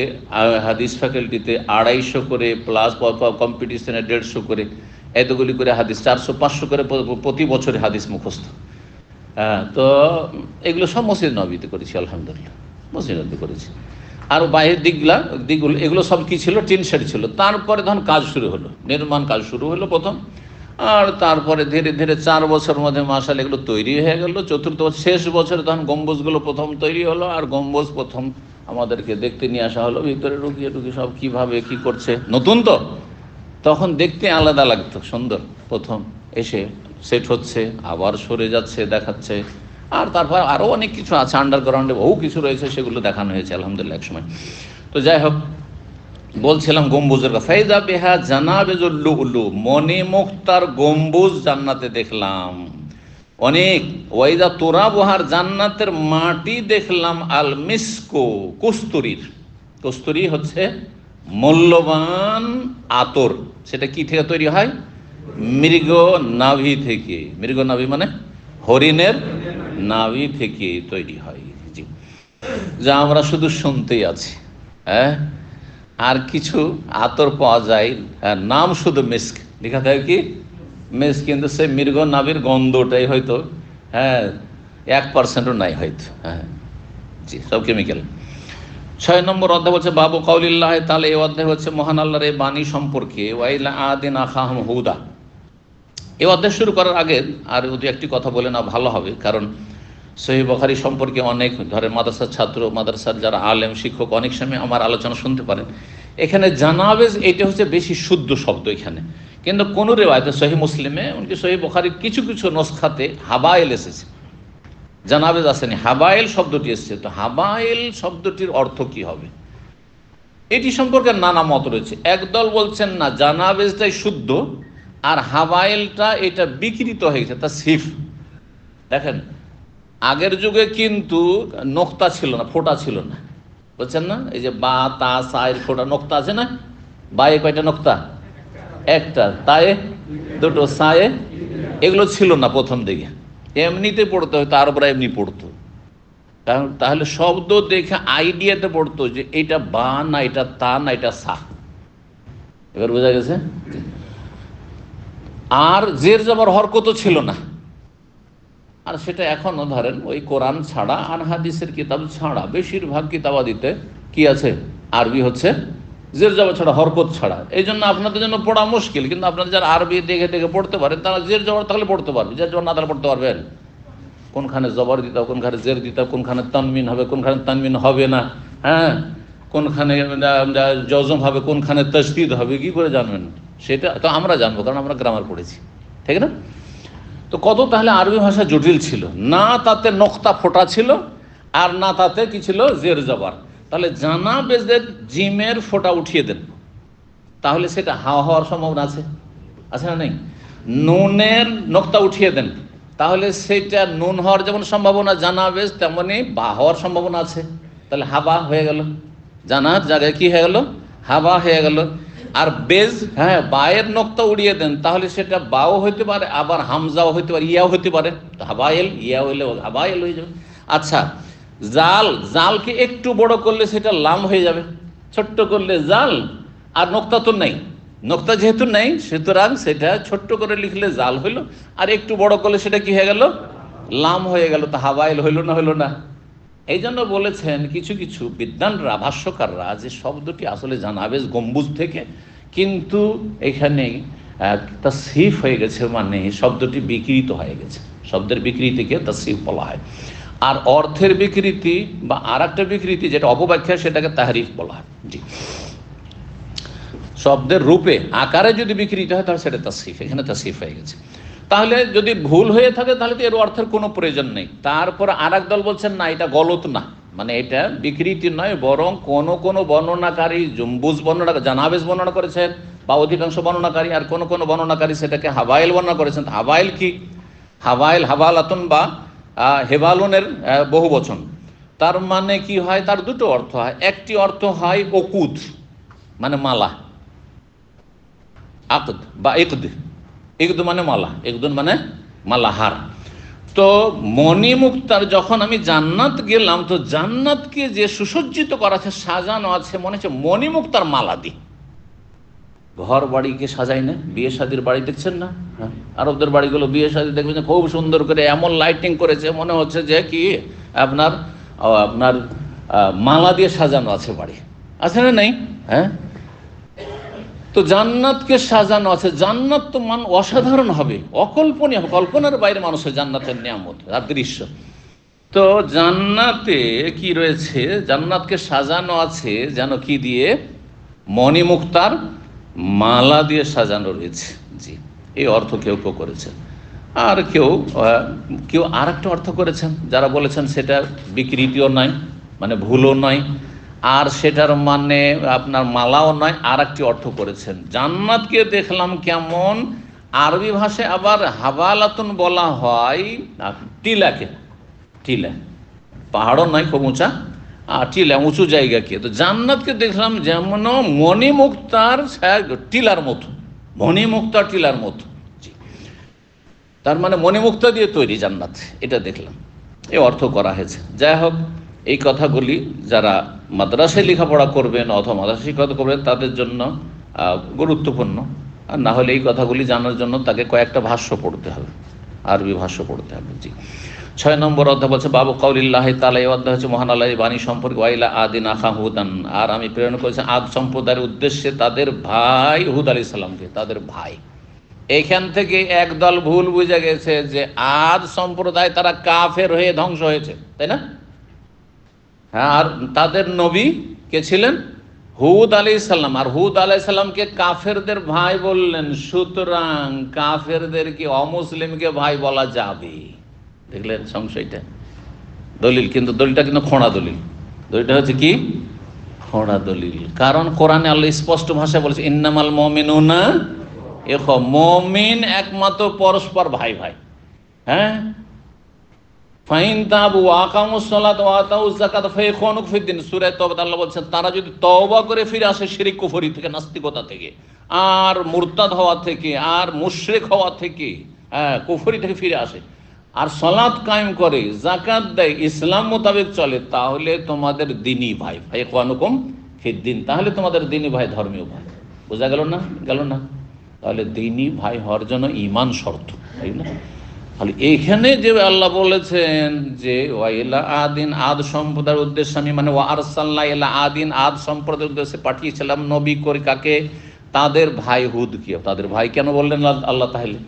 হাদিস ফ্যাকাল্টিতে 250 করে, প্লাস কম্পিটিশনে 150 করে, এতগুলি করে হাদিস, 400-500 করে প্রতি বছরে হাদিস মুখস্থ। তো এগুলো সব মসজিদ নববীতে করেছি, আলহামদুলিল্লাহ মসজিদ নববীতে করেছি। আর বাইরের দিকগুলো এগুলো সব কি ছিল, টিন শেড ছিল। তারপরে ধরুন কাজ শুরু হলো, নির্মাণ কাজ শুরু হলো প্রথম, আর তারপরে ধীরে ধীরে 4 বছরের মধ্যে মাশাআল্লাহ এগুলো তৈরি হয়ে গেল। চতুর্থ শেষ বছরে তখন গম্বুজগুলো প্রথম তৈরি হলো, আর গম্বুজ প্রথম আমাদেরকে দেখতে নিয়ে আসা হলো, ভিতরে ঢুকিয়ে সব কীভাবে কী করছে, নতুন তো তখন দেখতে আলাদা লাগতো, সুন্দর। প্রথম এসে সেট হচ্ছে, আবার সরে যাচ্ছে, দেখাচ্ছে। আর তারপর আরও অনেক কিছু আছে, আন্ডারগ্রাউন্ডে বহু কিছু রয়েছে, সেগুলো দেখানো হয়েছে আলহামদুলিল্লাহ এক সময়। তো যাই হোক, বলছিলাম গম্বুজের কথা। ফাইদা বিহা জানাবেজুল লুলু, মণিমুক্তার গম্বুজ জান্নাতে দেখলাম অনেক। ওয়াইদা তুরাবুহার, জান্নাতের মাটি দেখলাম আল মিসকো, কস্তুরীর। কস্তুরী হচ্ছে মূল্যবান আতর। সেটা কি থেকে তৈরি হয়? মৃগ নাভি থেকে। মৃগ নাভি মানে হরিণের নাভি থেকে তৈরি হয়। জি, যা আমরা শুধু শুনতেই আছি। হ্যাঁ, আর কিছু আতর পাওয়া যায়, নাম শুধু মিস্ক লেখা থাকে, কি মিস্ক, কিন্তু সে মৃগ নাভির গন্ধটাই হয়তো 1% নাই হয়তো। হ্যাঁ জি, সব কেমিক্যাল। 6 নম্বর অধ্যায় বলছে বাবু কাউলিল্লাহ তাআলা। এই অধ্যায় হচ্ছে মহান আল্লাহর এই বাণী সম্পর্কে। ওয়াইলা আদিন আখাহুম হুদা। এই অধ্যায় শুরু করার আগে আর যদি একটি কথা বলে না ভালো হবে, কারণ সহিহ বুখারী সম্পর্কে অনেক ধরেন মাদ্রাসার ছাত্র, মাদ্রাসার যারা আলেম শিক্ষক অনেক সময় আমার আলোচনা শুনতে পারেন। এখানে জানাবেজ এটা হচ্ছে বেশি শুদ্ধ শব্দ এখানে, কিন্তু কোন রেওয়ায়তে সহিহ মুসলিমে, এমনকি সহিহ বুখারীর কিছু কিছু নসখাতে হাবাইল এসেছে, জানাবেজ আসেনি, হাবাইল শব্দটি এসেছে। তো হাবাইল শব্দটির অর্থ কি হবে এটি সম্পর্কে নানা মত রয়েছে। একদল বলছেন না, জানাবেজটাই শুদ্ধ, আর হাবাইলটা এটা বিকৃত হয়ে গেছে, তা সিফ। দেখেন, আগের যুগে কিন্তু নোক্তা ছিল না, ফোঁটা ছিল না, বলছেন না, এই যে বা তা সায়ের ফোঁটা নোক্তা আছে না, বায়ে কয়টা নোক্তা? একটা, তায়ে দুটো, সায়ে, এগুলো ছিল না প্রথম দিকে। এমনিতে পড়তে হয়তো, আরবরা এমনি পড়তো, তাহলে শব্দ দেখে আইডিয়াতে পড়তো যে এটা বা না, এটা তা না, এটা সা। এবার বোঝা গেছে। আর জের জবর হরকত ছিল না। আর সেটা এখনও ধরেন ওই কোরআন ছাড়া আর হাদিসের কিতাব ছাড়া বেশিরভাগ কিতাবাদিতে কি আছে, আরবি হচ্ছে জের জবর ছাড়া, হরকত ছাড়া। এই জন্য আপনাদের জন্য পড়া মুশকিল, কিন্তু আপনারা যারা আরবি দেখে দেখে পড়তে পারেন তারা জের জবর তাহলে পড়তে পারবে, জের জবর না তাহলে পড়তে পারবেন। কোনখানে জবর দিতে হবে, কোনখানে জের দিতে হবে, কোনখানে তানমিন হবে, কোনখানে তানমিন হবে না, হ্যাঁ, কোনখানে জজম হবে, কোনখানে তাসদীদ হবে, কি করে জানবেন? সেটা তো আমরা জানবো, কারণ আমরা গ্রামার পড়েছি, ঠিক না? তো কত তাহলে আরবি ভাষা জটিল ছিল না, তাতে নোক্তা ফোটা ছিল, আর না তাতে কি ছিল, জের জবর। তাহলে জানা বেজের জিমের ফোটা উঠিয়ে দেন, তাহলে সেটা হাওয়া হওয়ার সম্ভাবনা আছে, আছে না নেই? নুনের নোক্তা উঠিয়ে দেন, তাহলে সেটা নুন হওয়ার যেমন সম্ভাবনা জানা বেজ, তেমনি বা হওয়ার সম্ভাবনা আছে। তাহলে হাবা হয়ে গেল, জানার জায়গায় কি হয়ে গেল, হাবা হয়ে গেল। আর বেজ, হ্যাঁ, বায়ের নোক্তা উড়িয়ে দেন, তাহলে সেটা বাও হইতে পারে, আবার হামজাও হইতে পারে, ইয়াও হইতে পারে। হাবাইল, ইয়া হইলে হাবাইল হয়ে যাবে। আচ্ছা, জাল, জালকে একটু বড় করলে সেটা লাম হয়ে যাবে, ছোট্ট করলে জাল। আর নোক্তা তো নেই, নোক্তা যেহেতু নেই, সুতরাং সেটা ছোট্ট করে লিখলে জাল হইল, আর একটু বড় করলে সেটা কি হয়ে গেল, লাম হয়ে গেল। তা হাবাইল হইল না, হইল না? এই জন্য বলেছেন কিছু কিছু বিদ্বানরা, ভাষ্যকাররা, যে শব্দটি আসলে জানাবেজ গম্বুজ থেকে, কিন্তু এখানে তাসহিফ হয়ে গেছে, মানে শব্দটি বিকৃত হয়ে গেছে। শব্দের বিকৃতিকে তাসহিফ বলা হয়। আর অর্থের বিকৃতি বা আর একটা বিকৃতি যেটা অপব্যাখ্যা, সেটাকে তাহরিফ বলা হয়। জি, শব্দের রূপে আকারে যদি বিকৃত হয় তাহলে সেটা তাসহিফ, এখানে তাসহিফ হয়ে গেছে। তাহলে যদি ভুল হয়ে থাকে তাহলে তো এর অর্থের কোনো প্রয়োজন নেই। তারপর আর এক দল বলছেন না, এটা গলত না, মানে এটা বিকৃতি নয়, বরং কোন বর্ণনাকারী জম্বুজ বর্ণনা, জানাবেজ বর্ণনা করেছেন বা অধিকাংশ বর্ণনাকারী, আর কোন বর্ণনাকারী সেটাকে হাবাইল বর্ণনা করেছেন। হাবাইল কি? হাবাইল, হাবালাতুন বা হেবালনের বহু বচন। তার মানে কি হয়, তার দুটো অর্থ হয়। একটি অর্থ হয় ওকুদ, মানে মালা, আকদ বা ইকদ। ইকদ মানে মালা, ইকদুন মানে মালাহার। তো মণিমুক্তার, যখন আমি জান্নাত গেলাম, তো জান্নাতকে যে সুসজ্জিত করা আছে, সাজানো আছে, মনে হচ্ছে মণিমুক্তার মালা দি। ঘর বাড়িকে সাজাই না, বিয়ে শাদির বাড়ি দেখছেন না, হ্যাঁ, আরবদের বাড়িগুলো বিয়ে শাদি দেখবেন খুব সুন্দর করে এমন লাইটিং করেছে, মনে হচ্ছে যে কি আপনার মালা দিয়ে সাজানো আছে বাড়ি, আছে না নেই? হ্যাঁ, তো জান্নাতকে সাজানো আছে। জান্নাত তো অসাধারণ হবে, অকল্পনীয়, কল্পনার বাইরে মানুষের জান্নাতের নিয়ামত আর দৃশ্য। তো জান্নাতে কি রয়েছে? জান্নাতকে সাজানো আছে যেন কি দিয়ে? মণিমুক্তার মালা দিয়ে সাজানো রয়েছে। জি, এই অর্থ কেউ কেউ করেছেন। আর কেউ আর একটা অর্থ করেছেন, যারা বলেছেন সেটা বিকৃতিও নয়, মানে ভুলও নয়, আর সেটার মানে আপনার মালাও নয়। আর একটি অর্থ করেছেন, জান্নাতকে দেখলাম কেমন, আরবি ভাষায় আবার হাবালাতুন বলা হয় টিলাকে। টিলা পাহাড়ও নয় খুব উঁচা, আর টিলা উঁচু জায়গাকে। তো জান্নাতকে দেখলাম যেমন মণিমুক্তার টিলার মতো, মণিমুক্তার টিলার মতো। জি, তার মানে মণিমুক্তা দিয়ে তৈরি জান্নাত, এটা দেখলাম, এই অর্থ করা হয়েছে। যাই হোক, এই কথাগুলি যারা মাদ্রাসায় লেখাপড়া করবেন অথবা মাদ্রাসা শিক্ষা করবেন তাদের জন্য গুরুত্বপূর্ণ। আর না হলে এই কথাগুলি জানার জন্য তাকে কয়েকটা ভাষ্য পড়তে হবে, আরবি ভাষ্য পড়তে হবে। জি, 6 নম্বর অধ্যায় বলছে বাবু কাউলিল্লাহ তাআলা। এই অধ্যায় হচ্ছে মহান আল্লাহর বাণী সম্পর্কে। ওয়াইলা আদিন আখা হুদান, আর আমি প্রেরণ করেছি আদ সম্প্রদায়ের উদ্দেশ্যে তাদের ভাই হুদ আলাইহিস সালামকে, তাদের ভাই। এইখান থেকে একদল ভুল বুঝে গেছে যে আদ সম্প্রদায় তারা কাফের হয়ে ধ্বংস হয়েছে, তাই না? হ্যাঁ, আর তাদের নবী কে ছিলেন? হুদ আলাইহিস সালাম। আর হুদ আলাইহিস সালামকে কাফেরদের ভাই বললেন, সুতরাং কাফেরদেরকে, অমুসলিমকে ভাই বলা যাবে। দেখলেন সংশয়টা? দলিল, কিন্তু দলিলটা কিন্তু খোঁড়া দলিল। দলিলটা হচ্ছে কি? খোঁড়া দলিল। কারণ কোরআনে আল্লাহ স্পষ্ট ভাষায় বলেছে ইন্নামাল মুমিনুনা ইখওয়া, মুমিন একমাত্র পরস্পর ভাই ভাই। হ্যাঁ, ফাইন তাবু ওয়া আকামুস সালাত ওয়া আতাউজ যাকাত ফাইখওয়ানুকুম ফিদ্দিন। সূরা তওবাতে আল্লাহ বলছেন তারা যদি তওবা করে ফিরে আসে শিরক কুফরি থেকে, নাস্তিকতা থেকে, আর মুরতাদ হওয়া থেকে, আর মুশরিক হওয়া থেকে, কুফরি থেকে ফিরে আসে, আর সালাত কায়েম করে, যাকাত দেয়, ইসলাম মোতাবেক চলে, তাহলে তোমাদের দ্বীনি ভাই, ফাইখওয়ানুকুম ফিদ্দিন, তাহলে তোমাদের দ্বীনি ভাই, ধর্মীয় ভাই। বোঝা গেল না? গেল না? তাহলে দ্বীনি ভাই হওয়ার জন্য ঈমান শর্ত, তাই না? তাহলে এইখানে যে আল্লাহ বলেছেন যে ওয়াইলা আদিন, আদ সম্প্রদায়ের উদ্দেশ্যে আমি, মানে ওয়া আরসালনা ইলা আদিন, আদ সম্প্রদায়ের উদ্দেশ্যে পাঠিয়েছিলাম নবী করে। কাকে? তাদের ভাই হুদকে। তাদের ভাই কেন বললেন আল্লাহ? তাহলে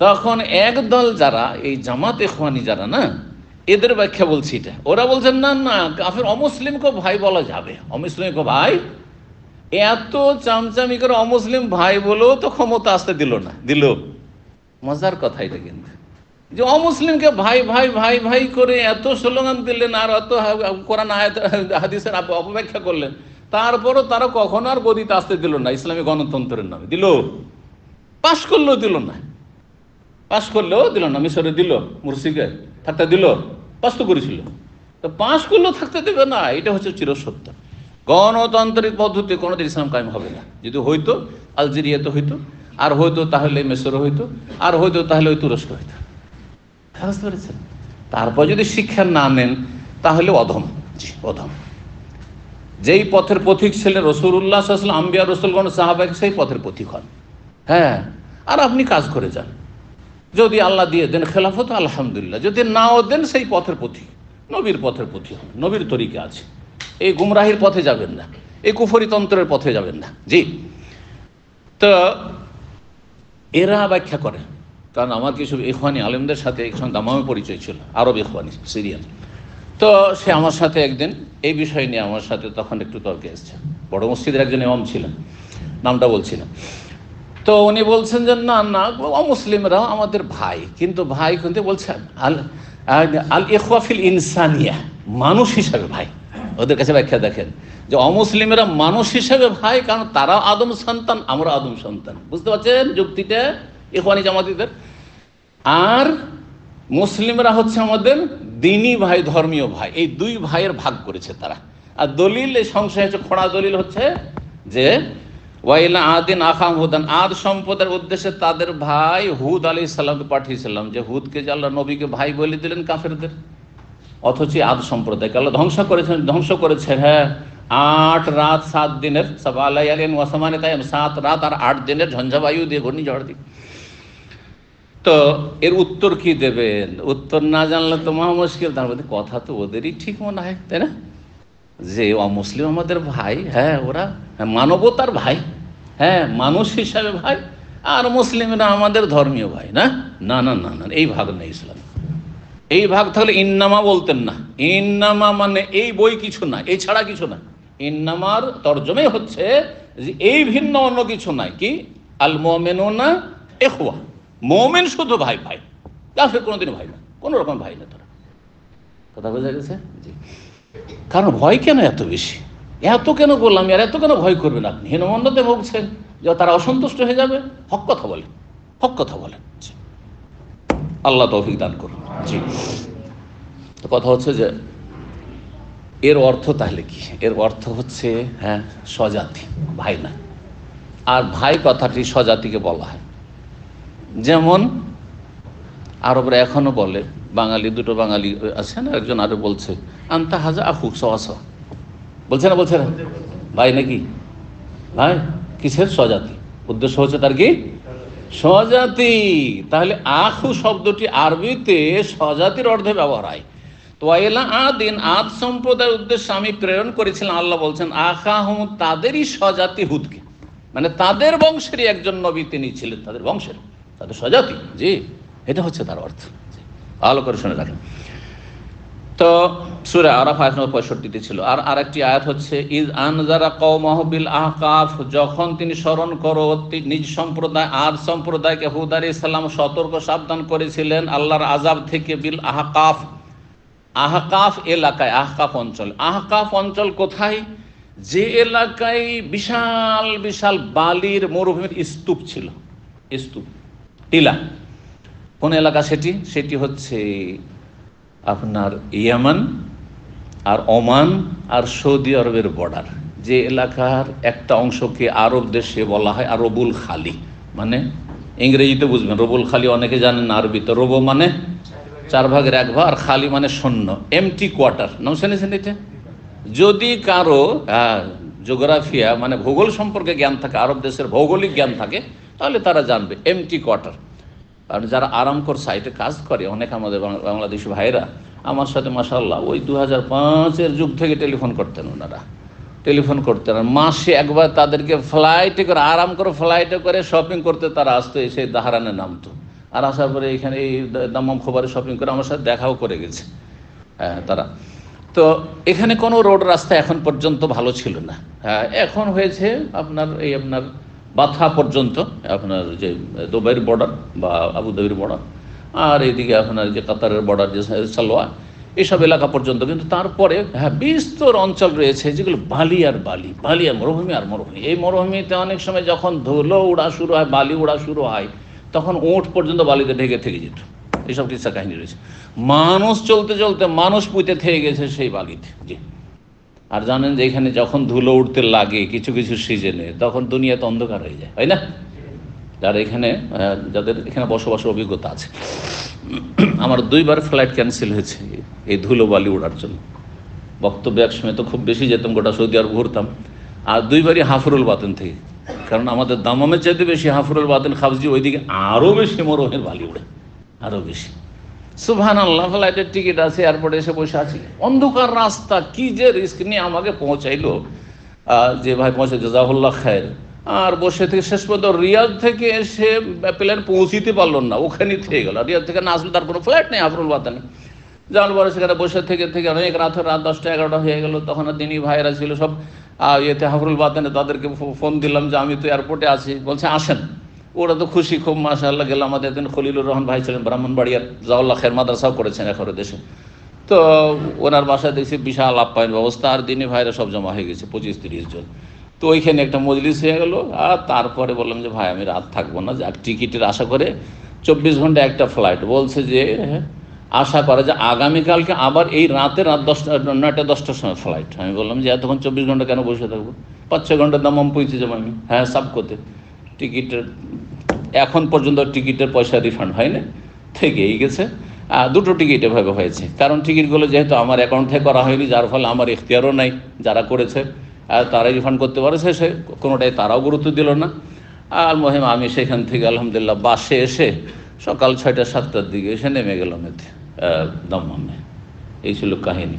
তখন একদল যারা এই জামাত ইখওয়ানি যারা না, এদের ব্যাখ্যা বলছি এটা। ওরা বলছেন না না, কাফের অমুসলিমকে ভাই বলা যাবে, অমুসলিমকে ভাই। এত চামচামি করে অমুসলিম ভাই বলেও তো ক্ষমতা আসতে দিল না। দিল? মজার কথা এটা কিন্তু, যে অমুসলিমকে ভাই ভাই ভাই ভাই করে এত স্লোগান দিলেন, আর এত কোরআন আয়াত হাদিসের অপব্যাখ্যা করলেন, তারপরও তারা কখনো আর গদিতে আসতে দিল না ইসলামী গণতন্ত্রের নামে। দিল? পাশ করলেও দিল না, পাশ করলেও দিল না। মিশরে দিল, মুরসিকে থাকতে দিল, পাশ তো করেছিল, তো পাশ করলেও থাকতে দেবে না। এটা হচ্ছে চিরসত্য। গণতান্ত্রিক পদ্ধতি কোনোদিন ইসলাম কায়েম হবে না। যদি হইতো আলজেরিয়াতে হইতো, আর হয়তো তাহলে মিশর হইতো, আর হয়তো তাহলে ওই তুরস্ক হইতো। বুঝতে পেরেছেন? তারপর যদি শিক্ষা না নেন তাহলে অধম। জি, অধম। যেই পথের পথিক ছিলেন রাসূলুল্লাহ সাল্লাল্লাহু আলাইহি ওয়াসাল্লাম, আম্বিয়া রাসূলগণ সাহাবায়ে, সেই পথের পথিক হন। হ্যাঁ, আর আপনি কাজ করে যান। যদি আল্লাহ দিয়ে দেন খেলাফত, আলহামদুলিল্লাহ। যদি নাও দেন, সেই পথের পথিক, নবীর পথের পথিক হন। নবীর তরিকা আছে, এই গুমরাহির পথে যাবেন না, এই কুফরি তন্ত্রের পথে যাবেন না। জি, তো এরা ব্যাখ্যা করে। কারণ আমার কিছু ইখওয়ানি আলেমদের সাথে একসঙ্গে দামামে পরিচয় ছিল, আরব ইখওয়ানি, সিরিয়ান। তো সে আমার সাথে একদিন এই বিষয় নিয়ে আমার সাথে তখন একটু তর্কে এসছে। বড় মসজিদের একজন ইমাম ছিলেন, নামটা বলছি না। তো উনি বলছেন যে না না, অমুসলিমরাও আমাদের ভাই, কিন্তু ভাই কিন্তু বলছেন আল ইখওয়া ফিল ইনসানিয়া, মানুষ হিসাবে ভাই। ওদের কাছে ব্যাখ্যা দেখেন যে অমুসলিমেরা মানুষ হিসাবে ভাই, কারণ তারা আদম সন্তান, আমরা আদম সন্তান। বুঝতে পারছেন যুক্তিটা ইখওয়ানি জামাতিদের? আর মুসলিমরা হচ্ছে আমাদের দ্বীনি ভাই, ধর্মীয় ভাই। এই দুই ভাইয়ের ভাগ করেছে তারা। আর দলিল, এই সংশয় হচ্ছে খোঁড়া দলিল, হচ্ছে যে ওয়াইলা আদিন আখাম হুদান, আদ সম্প্রদায়ের উদ্দেশ্যে তাদের ভাই হুদ আলাইহিস সালামকে পাঠিয়েছিলাম। যে হুদকে যে আল্লাহ নবীকে ভাই বলে দিলেন কাফেরদের, অথচ আদ সম্প্রদায়কে আল্লাহ ধ্বংস করেছেন। হ্যাঁ, 8 রাত 7 দিনের, 7 রাত আর 8 দিনের ঝঞ্ঝাবায়ু দিয়ে, ঘূর্ণিঝড় দিয়ে। তো এর উত্তর কি দেবেন? উত্তর না জানলে তো মহা মুশকিল। তার মধ্যে কথা তো ওদেরই ঠিক মনে হয়, তাই না? যে অমুসলিম আমাদের ভাই, হ্যাঁ ওরা মানবতার ভাই, হ্যাঁ মানুষ হিসাবে ভাই, আর মুসলিমরা আমাদের ধর্মীয় ভাই। না না না না না, এই ভাগ নেই ইসলাম। এই ভাগ থাকলে ইন্নামা বলতেন না। ইন্নামা মানে এই বই কিছু না, এই ছাড়া কিছু না। ইন্নামার তর্জমে হচ্ছে যে এই ভিন্ন অন্য কিছু নাই। কি? আল মুমিনুনা ইখওয়া, মুমিন শুধু ভাই ভাই, কাফের কোনোদিন ভাই না, কোনো রকম ভাই না তারা। কথা বোঝা গেছে? জি। কারণ ভয় কেন এত বেশি, এত কেন গোলামি, আর এত কেন ভয় করবেন আপনি? হীনমন্যতে ভুগছেন যে তারা অসন্তুষ্ট হয়ে যাবে। হক কথা বলেন, হক কথা বলেন। জি। আল্লাহ তৌফিক দান করুন। জি। তো কথা হচ্ছে যে এর অর্থ তাহলে কি? এর অর্থ হচ্ছে হ্যাঁ স্বজাতি, ভাই না। আর ভাই কথাটি স্বজাতিকে বলা হয়। যেমন আরবরা এখনো বলে, বাঙালি দুটো বাঙালি আছে না, একজন আরো বলছে আন্তা হাজা আখুক সওয়া সওয়া, বলছে না? বলছে না ভাই নাকি? ভাই কিসের? স্বজাতি। উদ্দেশ্য হচ্ছে তার কি? স্বজাতি। তাহলে আখু শব্দটি আরবিতে স্বজাতির অর্থে ব্যবহার হয়। তোয়াইলা আদিন, আদ সম্প্রদায়ের উদ্দেশ্যে আমি প্রেরণ করেছিলাম, আল্লাহ বলছেন, আখা হুম, তাদেরই স্বজাতি হুদকে, মানে তাদের বংশেরই একজন নবী তিনি ছিলেন, তাদের বংশের, তাদের স্বজাতি। জি, এটা হচ্ছে তার অর্থ। ভালো করে শুনে রাখেন। তো সূরা আরাফ আয়াত নম্বর 65 ছিল। আর আরেকটি আয়াত হচ্ছে ইজ আনজারা কওমাহু বিল আহকাফ, যখন তিনি স্মরণ করো নিজ সম্প্রদায় আদ সম্প্রদায়কে হুদ আলাইহিস সালাম সতর্ক সাবধান করেছিলেন আল্লাহর আযাব থেকে। বিল আহকাফ, আহকাফ এলাকায়, আহকাফ অঞ্চল। আহকাফ অঞ্চল কোথায়? যে এলাকায় বিশাল বিশাল বালির মরুভূমির স্তূপ ছিল, স্তূপ, টিলা। কোন এলাকা সেটি? সেটি হচ্ছে আপনার ইয়ামান আর ওমান আর সৌদি আরবের বর্ডার। যে এলাকার একটা অংশকে আরব দেশে বলা হয় আরবুল খালি, মানে ইংরেজিতে বুঝবেন রবুল খালি, অনেকে জানেন না আরবিতে। রবো মানে 1/4, আর খালি মানে শূন্য, এমটি কোয়ার্টার। নাম শুনেছেন এটা? যদি কারো জিওগ্রাফিয়া মানে ভূগোল সম্পর্কে জ্ঞান থাকে, আরব দেশের ভৌগোলিক জ্ঞান থাকে, তাহলে তারা জানবে এমটি কোয়ার্টার। আর যারা আরামকর সাইটে কাজ করে, অনেক আমাদের বাংলাদেশি ভাইরা আমার সাথে মাশাআল্লাহ ওই 2005-এর যুগ থেকে টেলিফোন করতেন। ওনারা টেলিফোন করতেন, আর মাসে একবার তাদেরকে ফ্লাইটে করে, আরাম করে ফ্লাইটে করে শপিং করতে তারা আসতো, এসে দাহারানে নামতো, আর আসার পরে এখানে এই দাম্মাম খোবারে শপিং করে আমার সাথে দেখাও করে গেছে। হ্যাঁ তারা তো এখানে কোনো রোড রাস্তা এখন পর্যন্ত ভালো ছিল না। হ্যাঁ এখন হয়েছে আপনার এই আপনার বাথা পর্যন্ত, আপনার যে দুবাইয়ের বর্ডার বা আবুধাবির বর্ডার, আর এইদিকে আপনার যে কাতারের বর্ডার, যে সালোয়া, এইসব এলাকা পর্যন্ত। কিন্তু তারপরে হ্যাঁ বিস্তর অঞ্চল রয়েছে যেগুলো বালি আর বালি, বালি আর মরুভূমি আর মরুভূমি। এই মরুভূমিতে অনেক সময় যখন ধুলো উড়া শুরু হয়, বালি উড়া শুরু হয়, তখন ওঁট পর্যন্ত বালিতে ঢেকে থেকে যেত। এইসব কিচ্ছা কাহিনী রয়েছে। মানুষ চলতে চলতে মানুষ পুঁতে থেকে গেছে সেই বালিতে। জি। আর জানেন যে এখানে যখন ধুলো উঠতে লাগে কিছু কিছু সিজনে, তখন দুনিয়াতে অন্ধকার হয়ে যায়, তাই না? যারা এখানে যাদের এখানে বসবাসের অভিজ্ঞতা আছে, আমার 2বার ফ্লাইট ক্যান্সেল হয়েছে এই ধুলো বালি ওড়ার জন্য। বক্তব্য এক সময় তো খুব বেশি যেতাম, গোটা সৌদি আরব ঘুরতাম, আর 2বারই হাফরুল বাতেন থেকে। কারণ আমাদের দামামের চাইতে বেশি হাফরুল বাতেন খাবজি, ওইদিকে আরও বেশি মরুভূমির বালি উড়ে, আরও বেশি। সুবহানাল্লাহ, ফ্লাইটের টিকিট আছে, এয়ারপোর্টে এসে বসে আছি, অন্ধকার রাস্তা, কি যে রিস্ক নিয়ে আমাকে পৌঁছাইলো যে ভাই পৌঁছে জাযাহুল্লাহ খায়ের। আর বসে থেকে শেষ পর্যন্ত রিয়াদ থেকে এসে প্লেন পৌঁছিতে পারলো না, ওখানেই থেকে গেল। রিয়াদ থেকে না আসলে তার কোনো ফ্লাইট নেই হাফরুল বাতানে। যাওয়ার পরে সেখানে বসে থেকে থেকে অনেক রাত 10টা 11টা হয়ে গেল। তখন দিনই ভাইয়েরা ছিল সব ইয়েতে হাফরুল বাতানে, তাদেরকে ফোন দিলাম যে আমি তো এয়ারপোর্টে আছি। বলছে আসেন। ওরা তো খুশি খুব, মাশাআল্লাহ। গেলাম, আমাদের দিন খলিলুর রহমান ভাই ছিলেন, ব্রাহ্মণবাড়িয়ার, জাওয়াল্লাহ খের মাদ্রাসাও করেছেন এখন দেশে। তো ওনার বাসায় দেখছি বিশাল আপ্যায়ন ব্যবস্থা, আর দিনই ভাইরা সব জমা হয়ে গেছে 25-30 জন। তো ওইখানে একটা মজলিস হয়ে গেল। আর তারপরে বললাম যে ভাই আমি রাত থাকবো না, যাক টিকিটের আশা করে 24 ঘন্টা একটা ফ্লাইট। বলছে যে আশা করে যে আগামীকালকে আবার এই রাতে 9টা 10টার সময় ফ্লাইট। আমি বললাম যে এতক্ষণ 24 ঘন্টা কেন বসে থাকবো, 5-6 ঘন্টার দাম পৌঁছে যাবো আমি। হ্যাঁ সাব করতে টিকিটের এখন পর্যন্ত টিকিটের পয়সা রিফান্ড হয়নি, থেকেই গেছে। 2টো টিকিট এভাবে হয়েছে, কারণ টিকিটগুলো যেহেতু আমার অ্যাকাউন্ট থেকে করা হয়নি, যার ফলে আমার এখতিয়ারও নাই। যারা করেছে তারাই রিফান্ড করতে পারেছে, সে কোনোটাই তারাও গুরুত্ব দিল না। আর মহিমা আমি সেখান থেকে আলহামদুলিল্লাহ বাসে এসে সকাল 6টা-7টার দিকে এসে নেমে গেল মেতে দম্মামে। এই ছিল কাহিনী।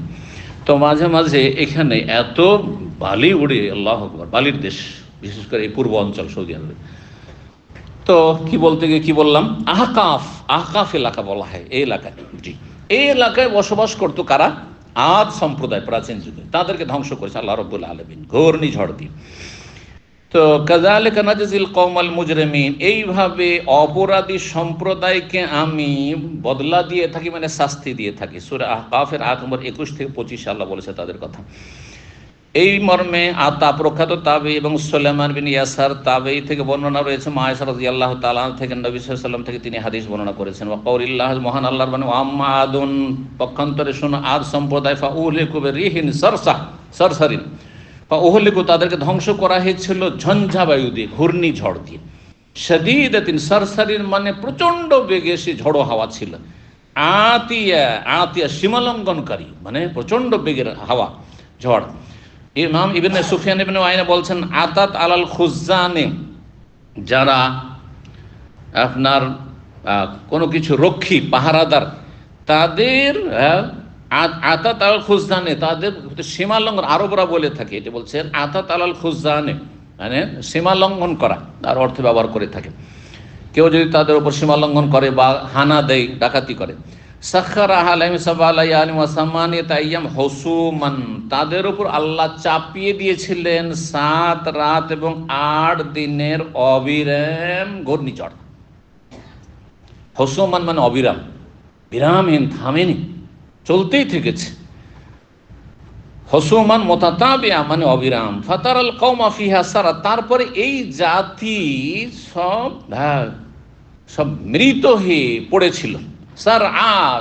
তো মাঝে মাঝে এখানে এত বালি উড়ে, আল্লাহ আকবার, বালির দেশ, বিশেষ করে এই পূর্ব অঞ্চল সৌদি আরবে। তো কি বলতে গিয়ে কি বললাম, আহকাফ, আহকাফ এলাকা বলা হয় এই এলাকায়। জি, এই এলাকায় বসবাস করতো কারা? আদ সম্প্রদায়, প্রাচীন যুগে। তাদেরকে ধ্বংস করেছে আল্লাহ রাব্বুল আলামিন ঘূর্ণিঝড় দিয়ে। তো কাযালিকা নাজজিল কওমাল মুজরিমিন, এইভাবে অপরাধী সম্প্রদায়কে আমি বদলা দিয়ে থাকি, মানে শাস্তি দিয়ে থাকি। সূরা আহকাফের আয়াত নম্বর 21 থেকে 25 আল্লাহ বলেছে তাদের কথা। এই মর্মে আতা প্রখ্যাত তাবেঈ এবং সুলাইমান বিন ইয়াসার তাবেঈ থেকে বর্ণনা রয়েছে, মা আয়েশা রাদিয়াল্লাহু তাআলা থেকে নবী সাল্লাল্লাহু আলাইহি ওয়াসাল্লাম থেকে তিনি হাদিস বর্ণনা করেছেন। ওয়া কাউলিল্লাহ, মহান আল্লাহর বাণী, ওয়া আম্মা আদুন, পক্ষান্তরে শোনো আদ সম্প্রদায়, ফাউহলিকু বিরিহিন সারসারিন, ফাউহলিকু, তাদেরকে ধ্বংস করা হয়েছিল ঝঞ্ঝাবায়ু দিয়ে, ঘূর্ণিঝড় দিয়ে। শাদীদাতিন, সারসারিন মানে প্রচণ্ড বেগে সে ঝড়ো হাওয়া ছিল। আতিয়া, আতিয়া সীমালঙ্ঘনকারী, মানে প্রচণ্ড বেগের হাওয়া, ঝড়। ইমাম ইবনে সুফিয়ান ইবনে ওয়াইনা বলছেন, আতাত আলাল খুজানে, যারা আপনার কোনো কিছু রক্ষী, পাহারাদার, তাদের আতাত আলাল খুজানে, তাদের সীমালঙ্ঘন, আরবরা বলে থাকে, এটা বলছেন আতাত আলাল খুজানে, মানে সীমালঙ্ঘন করা, তার অর্থে ব্যবহার করে থাকে। কেউ যদি তাদের উপর সীমালঙ্ঘন করে বা হানা দেয়, ডাকাতি করে। তাদের উপর আল্লাহ চাপিয়ে দিয়েছিলেন 7 রাত এবং 8 দিনের অবিরাম ঘূর্ণিঝড়। হসুমান মানে অবিরাম, বিরামহীন, থামেনি, চলতেই থেকেছে। হসুমান মুতাতাবিআ মানে অবিরাম। ফাতারাল কওমা ফিহা সারা, তারপরে এই জাতি সব মৃত হয়ে পড়েছিল। স্যার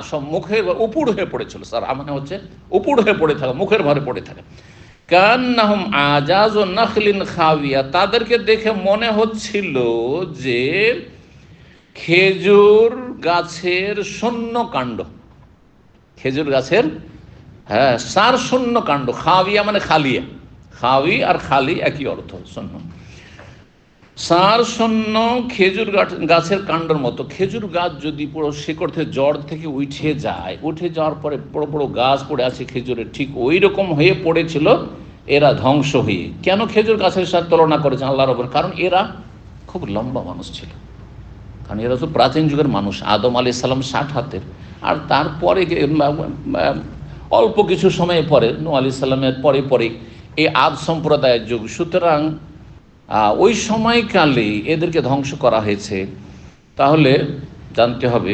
সব মুখের উপুড় হয়ে পড়েছিল। স্যার মানে হচ্ছে উপুড় হয়ে পড়ে থাকা, মুখের ভরে পড়ে থাকা। কান্নাহুম আজাজু নাখলিন খাওয়িয়া, তাদেরকে দেখে মনে হচ্ছিল যে খেজুর গাছের শূন্য কাণ্ড, খেজুর গাছের সার শূন্য কাণ্ড। খাওয়িয়া মানে খালিয়া, খাওয়ি আর খালি একই অর্থ, শূন্য। সার শূন্য খেজুর গাছের কাণ্ডের মতো। খেজুর গাছ যদি পুরো শিকড় থেকে, জড় থেকে উঠে যায়, উঠে যাওয়ার পরে বড় বড় গাছ পড়ে আছে খেজুরের, ঠিক ওই রকম হয়ে পড়েছিল এরা, ধ্বংস হয়ে। কেন খেজুর গাছের সাথে তুলনা করেছেন আল্লাহর ওপর? কারণ এরা খুব লম্বা মানুষ ছিল, কারণ এরা তো প্রাচীন যুগের মানুষ। আদম আলাইহিস সালাম 60 হাতের, আর তারপরে অল্প কিছু সময় পরে নূহ আলাইহিস সালামের পরে এই আদ সম্প্রদায়ের যুগ। সুতরাং ওই সময়কালে এদেরকে ধ্বংস করা হয়েছে। তাহলে জানতে হবে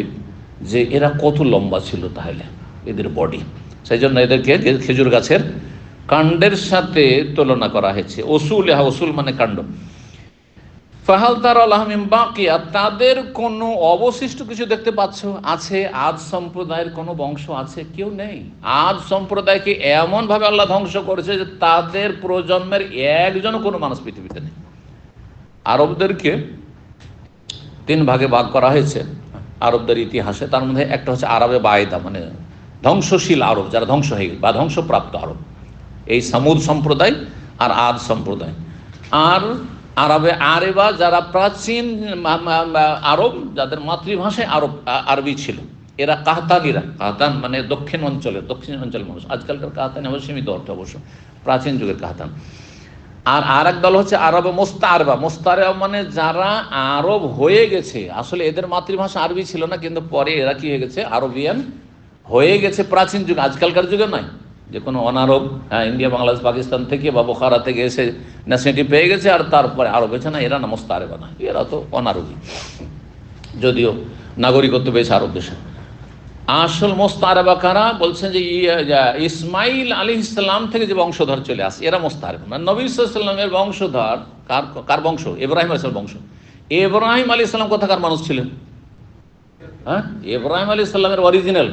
যে এরা কত লম্বা ছিল তাহলে এদের বডি। সেই জন্য এদেরকে খেজুর গাছের কাণ্ডের সাথে তুলনা করা হয়েছে। ওসুল মানে কাণ্ড। ফাহাল তারা মিন বাকিয়া, তাদের কোনো অবশিষ্ট কিছু দেখতে পাচ্ছ? আছে আদ সম্প্রদায়ের কোনো বংশ আছে? কেউ নেই। আদ সম্প্রদায়কে এমনভাবে আল্লাহ ধ্বংস করেছে যে তাদের প্রজন্মের একজনও কোনো মানুষ পৃথিবীতে নেই। আরবদেরকে 3 ভাগে ভাগ করা হয়েছে আরবদের ইতিহাসে। তার মধ্যে একটা হচ্ছে আরবে বায়দা, মানে ধ্বংসশীল আরব, যারা ধ্বংস হয়ে গেছে বা ধ্বংসপ্রাপ্ত আরব, এই সামুদ সম্প্রদায় আর আদ সম্প্রদায়। আর আরবে আরেবা, যারা প্রাচীন আরব, যাদের মাতৃভাষায় আরবি ছিল, এরা কাহতানিরা। কাহতান মানে দক্ষিণ অঞ্চলের মানুষ। আজকালকার কাহতানি অবশ্য সীমিত অর্থ, অবশ্য প্রাচীন যুগের কাহতান। আর এক দল হচ্ছে আরবে মোস্তারবা। মোস্তারবা মানে যারা আরব হয়ে গেছে, আসলে এদের মাতৃভাষা আরবি ছিল না, কিন্তু পরে এরা কি হয়ে গেছে, আরবিয়ান হয়ে গেছে প্রাচীন যুগে, আজকালকার যুগে নয়। যে কোনো অনারব, ইন্ডিয়া, বাংলাদেশ, পাকিস্তান থেকে বা বোখারা থেকে এসে ন্যাশনালিটি পেয়ে গেছে আর তারপরে আরব হয়েছে, না, এরা না, মোস্তারবা না, এরা তো অনারবি, যদিও নাগরিকত্ব পেয়েছে আরব দেশে। আসল মোস্তারবা কারা? বলছেন যে ইসমাইল আলাইহিস সালাম থেকে যে বংশধর চলে আসে, এরা মোস্তারবা। মানে নবী সাল্লাল্লাহু আলাইহি ওয়াসাল্লামের বংশধর কার বংশ? ইব্রাহিম আলাইহিস সালামের বংশ। ইব্রাহিম আলাইহিস সালাম কোথাকার মানুষ ছিলেন? ইব্রাহিম আলাইহিস সালামের অরিজিনাল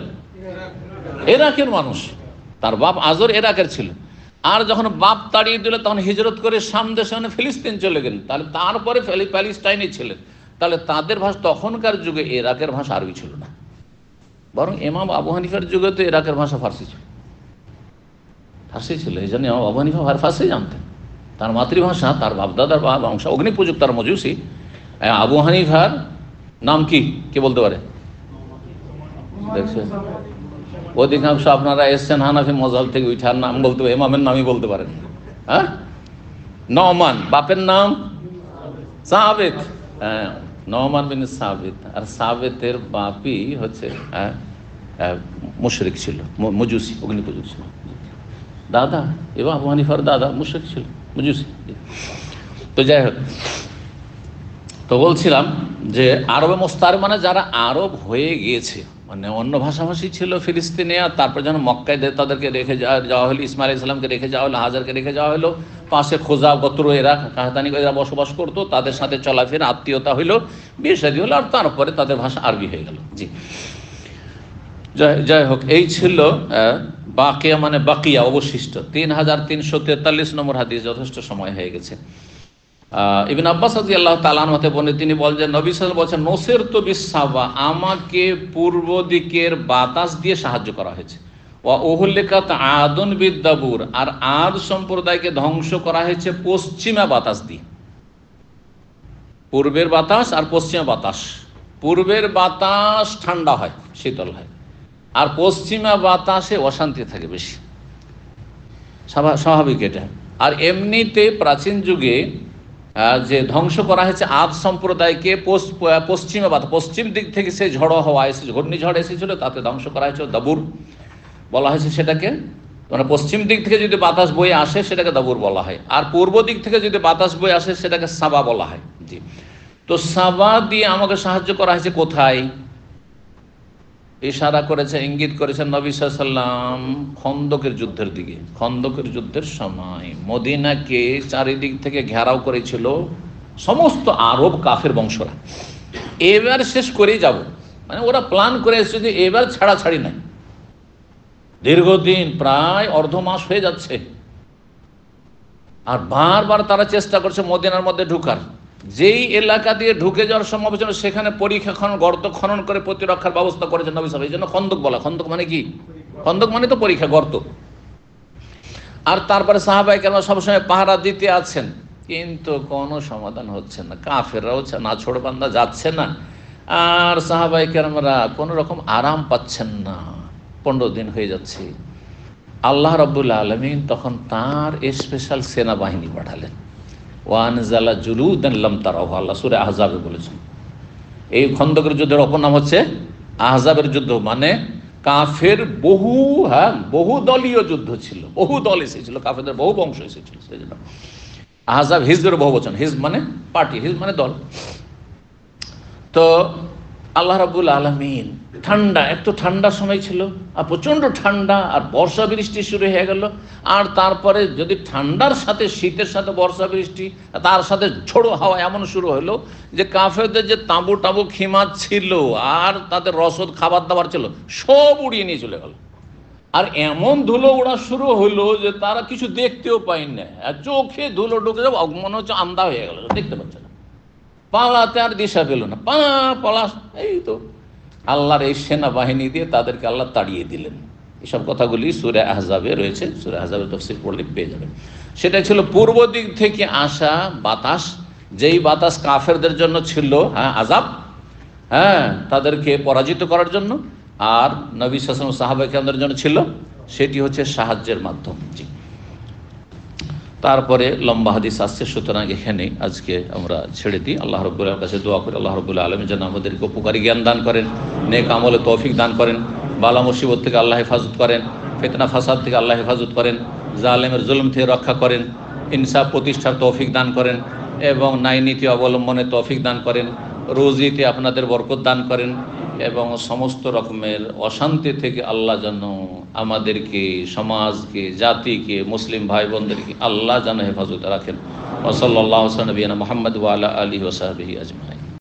ইরাকের মানুষ। তার বাপ আজর ইরাকের ছিল। আর যখন বাপ তাড়িয়ে দিল, তখন হিজরত করে শাম দেশে, মানে ফিলিস্তিন চলে গেলেন। তাহলে তারপরে প্যালেস্টাইনে ছিলেন। তাহলে তাদের ভাষা, তখনকার যুগে ইরাকের ভাষা আরবি ছিল না, বরং ইমাম আবু হানিফার যুগে তো ইরাকের ভাষা ফার্সি ছিল। এই জন্য ইমাম আবু হানিফা ফার্সি জানতেন। তার মাতৃভাষা, তার বাপদাদার বংশ অগ্নিপূজক, তার মজুসি। আবু হানিফার নাম কি, কে বলতে পারে? দেখছেন, অধিকাংশ আপনারা এসছেন হানাফি মযহাব থেকে, উঠার নাম বলতে, ইমামের নামই বলতে পারেন। হ্যাঁ, নওমান, বাপের নাম সাবিত। হ্যাঁ, নওমান বিন সাবিত। আর সাবিতের বাপই হচ্ছে মুশরিক ছিল, মজুসি, অগ্নিপূজক ছিল। দাদা এবং আবু হানিফার দাদা মুশরিক ছিল, মজুসি। তো যাই হোক, তো বলছিলাম যে আরবে মোস্তার মানে যারা আরব হয়ে গিয়েছে, মানে অন্য ভাষাভাষী ছিল ফিলিস্তিনে, আর তারপর যেন মক্কায় তাদেরকে রেখে যাওয়া হলো, ইসমাইল ইসলামকে রেখে যাওয়া হলো, হাজারকে রেখে যাওয়া হলো, পাশে খোজা গোত্র এরা কাহতানি এরা বসবাস করতো, তাদের সাথে চলাফেরা, আত্মীয়তা হইলো, বিয়ে শাদী হলো, আর তারপরে তাদের ভাষা আরবি হয়ে গেল। জি, যাই হোক, এই ছিল বাকিয়া মানে বাকিয়া, অবশিষ্ট। 3343 নম্বর হাদিস, যথেষ্ট সময় হয়ে গেছে। ইবনে আব্বাস রাদিয়াল্লাহু তাআলা আনহু হতে বর্ণিত, তিনি বলেন যে নবী সাল্লাল্লাহু আলাইহি ওয়াসাল্লাম বলেছেন, নসিরতু বিস-সাবা, আমাকে পূর্ব দিকের বাতাস দিয়ে সাহায্য করা হয়েছে। ওয়া উহলিকাত আদুন বিদ-দাবুর, আর আদ সম্প্রদায়কে ধ্বংস করা হয়েছে পশ্চিমা বাতাস দিয়ে। পূর্বের বাতাস আর পশ্চিমা বাতাস, পূর্বের বাতাস ঠান্ডা হয়, শীতল হয়, আর পশ্চিমা বাতাসে অশান্তি থাকে বেশি, স্বাভাবিক এটা। আর এমনিতে প্রাচীন যুগে যে ধ্বংস করা হয়েছে আদ সম্প্রদায়কে, পশ্চিমা বাতাস, পশ্চিম দিক থেকে সে ঝড়ো হওয়া এসেছে, ঘূর্ণিঝড় এসেছিল, তাতে ধ্বংস করা হয়েছে, দাবুর বলা হয়েছে সেটাকে। মানে পশ্চিম দিক থেকে যদি বাতাস বয়ে আসে সেটাকে দাবুর বলা হয়, আর পূর্ব দিক থেকে যদি বাতাস বয়ে আসে সেটাকে সাবা বলা হয়। জি, তো সাবা দিয়ে আমাকে সাহায্য করা হয়েছে কোথায়? ইশারা করেছে, ইঙ্গিত করেছেন নবী সাল্লাল্লাহু আলাইহি ওয়াসাল্লাম খন্দকের যুদ্ধের দিকে। খন্দকের যুদ্ধের সময় মদিনাকে চারিদিক থেকে ঘেরাও করেছিল সমস্ত আরব কাফের বংশরা। এবার শেষ করেই যাব, মানে ওরা প্ল্যান করে এসেছে যে এবার ছাড়াছাড়ি নাই। দীর্ঘদিন, প্রায় অর্ধ মাস হয়ে যাচ্ছে, আর বারবার তারা চেষ্টা করছে মদিনার মধ্যে ঢুকার। যেই এলাকা দিয়ে ঢুকে যাওয়ার সম্ভব ছিল সেখানে পরীক্ষা খনন, গর্ত খনন করে প্রতিরক্ষার ব্যবস্থা করেছেন নবী সাল্লাল্লাহু আলাইহি ওয়াসাল্লাম। এই জন্য খন্দক বলা। খন্দক মানে কি? খন্দক মানে তো পরীক্ষা, গর্ত। আর তারপরে সাহাবায়ে কেরাম সবসময় পাহারা দিতে আছেন, কিন্তু কোনো সমাধান হচ্ছে না। কাফেররাও না ছোড়বান্দা যাচ্ছে না, আর সাহাবায়ে কেরামরা কোনো রকম আরাম পাচ্ছেন না। 15 দিন হয়ে যাচ্ছে। আল্লাহ রাব্বুল আলামিন তখন তার স্পেশাল সেনাবাহিনী পাঠালেন। ওয়ানজালা জুলুদান লাম তারাহু, আল্লাহ সূরা আহজাবে বলেছেন। এই খন্দকের যুদ্ধের অপর নাম হচ্ছে আহজাবের যুদ্ধ, মানে কাফের বহু দলীয় যুদ্ধ ছিল, বহু দল এসেছিল, কাফেরদের বহু বংশ এসেছিল, সেই জন্য আহজাব। হিজবের বহু বচন, হিজব মানে পার্টি, হিজব মানে দল। তো আল্লাহ রাব্বুল আলামিন, ঠান্ডা, একটু ঠান্ডার সময় ছিল, আর প্রচণ্ড ঠান্ডা, আর বর্ষা বৃষ্টি শুরু হয়ে গেল। আর তারপরে যদি ঠান্ডার সাথে, শীতের সাথে বর্ষা বৃষ্টি, তার সাথে ঝোড়ো হাওয়া এমন শুরু হলো যে কাফেরদের যে তাঁবু টাবু খিমা ছিল আর তাদের রসদ খাবার দাবার ছিল সব উড়িয়ে নিয়ে চলে গেল। আর এমন ধুলো ওড়া শুরু হলো যে তারা কিছু দেখতেও পায় না, আর চোখে ধুলো ঢুকে যাবে, মনে হচ্ছে আন্ধা হয়ে গেল, দেখতে পাচ্ছে না, পালাতে আর দিশা পেল না, পালা। এই তো আল্লাহর এই সেনাবাহিনী দিয়ে তাদেরকে আল্লাহ তাড়িয়ে দিলেন। এসব কথাগুলি সূরা আহজাবে রয়েছে, সূরা আহজাবের তাফসীর পড়লে পেয়ে যাবেন। সেটা ছিল পূর্ব দিক থেকে আসা বাতাস, যেই বাতাস কাফেরদের জন্য ছিল আযাব, তাদেরকে পরাজিত করার জন্য, আর নবী সাল্লাল্লাহু আলাইহি ওয়াসাল্লাম সাহাবায়ে কেরামদের জন্য ছিল সেটি হচ্ছে সাহায্যের মাধ্যম। জি, তারপরে লম্বা হাদিস আসছে, সুতরাং এখানে আজকে আমরা ছেড়ে দিই। আল্লাহ রাব্বুল আলামিনের কাছে দোয়া করি, আল্লাহ রাব্বুল আলামিন যেন আমাদেরকে উপকারী জ্ঞান দান করেন, নেক আমলে তৌফিক দান করেন, বালা মুসিবত থেকে আল্লাহ হেফাজত করেন, ফিতনা ফাসাদ থেকে আল্লাহ হেফাজত করেন, জালেমের জুলুম থেকে রক্ষা করেন, ইনসাফ প্রতিষ্ঠার তৌফিক দান করেন, এবং ন্যায় নীতি অবলম্বনে তৌফিক দান করেন, রুজিতে আপনাদের বরকত দান করেন, এবং সমস্ত রকমের অশান্তি থেকে আল্লাহ যেন আমাদেরকে, সমাজকে, জাতিকে, মুসলিম ভাই বোনদেরকে আল্লাহ যেন হেফাজতে রাখেন। ওয়া সাল্লাল্লাহু আলা নবিয়িনা মুহাম্মদ ওয়া আলা আলিহি ওয়া সাহবিহি আজমাইন।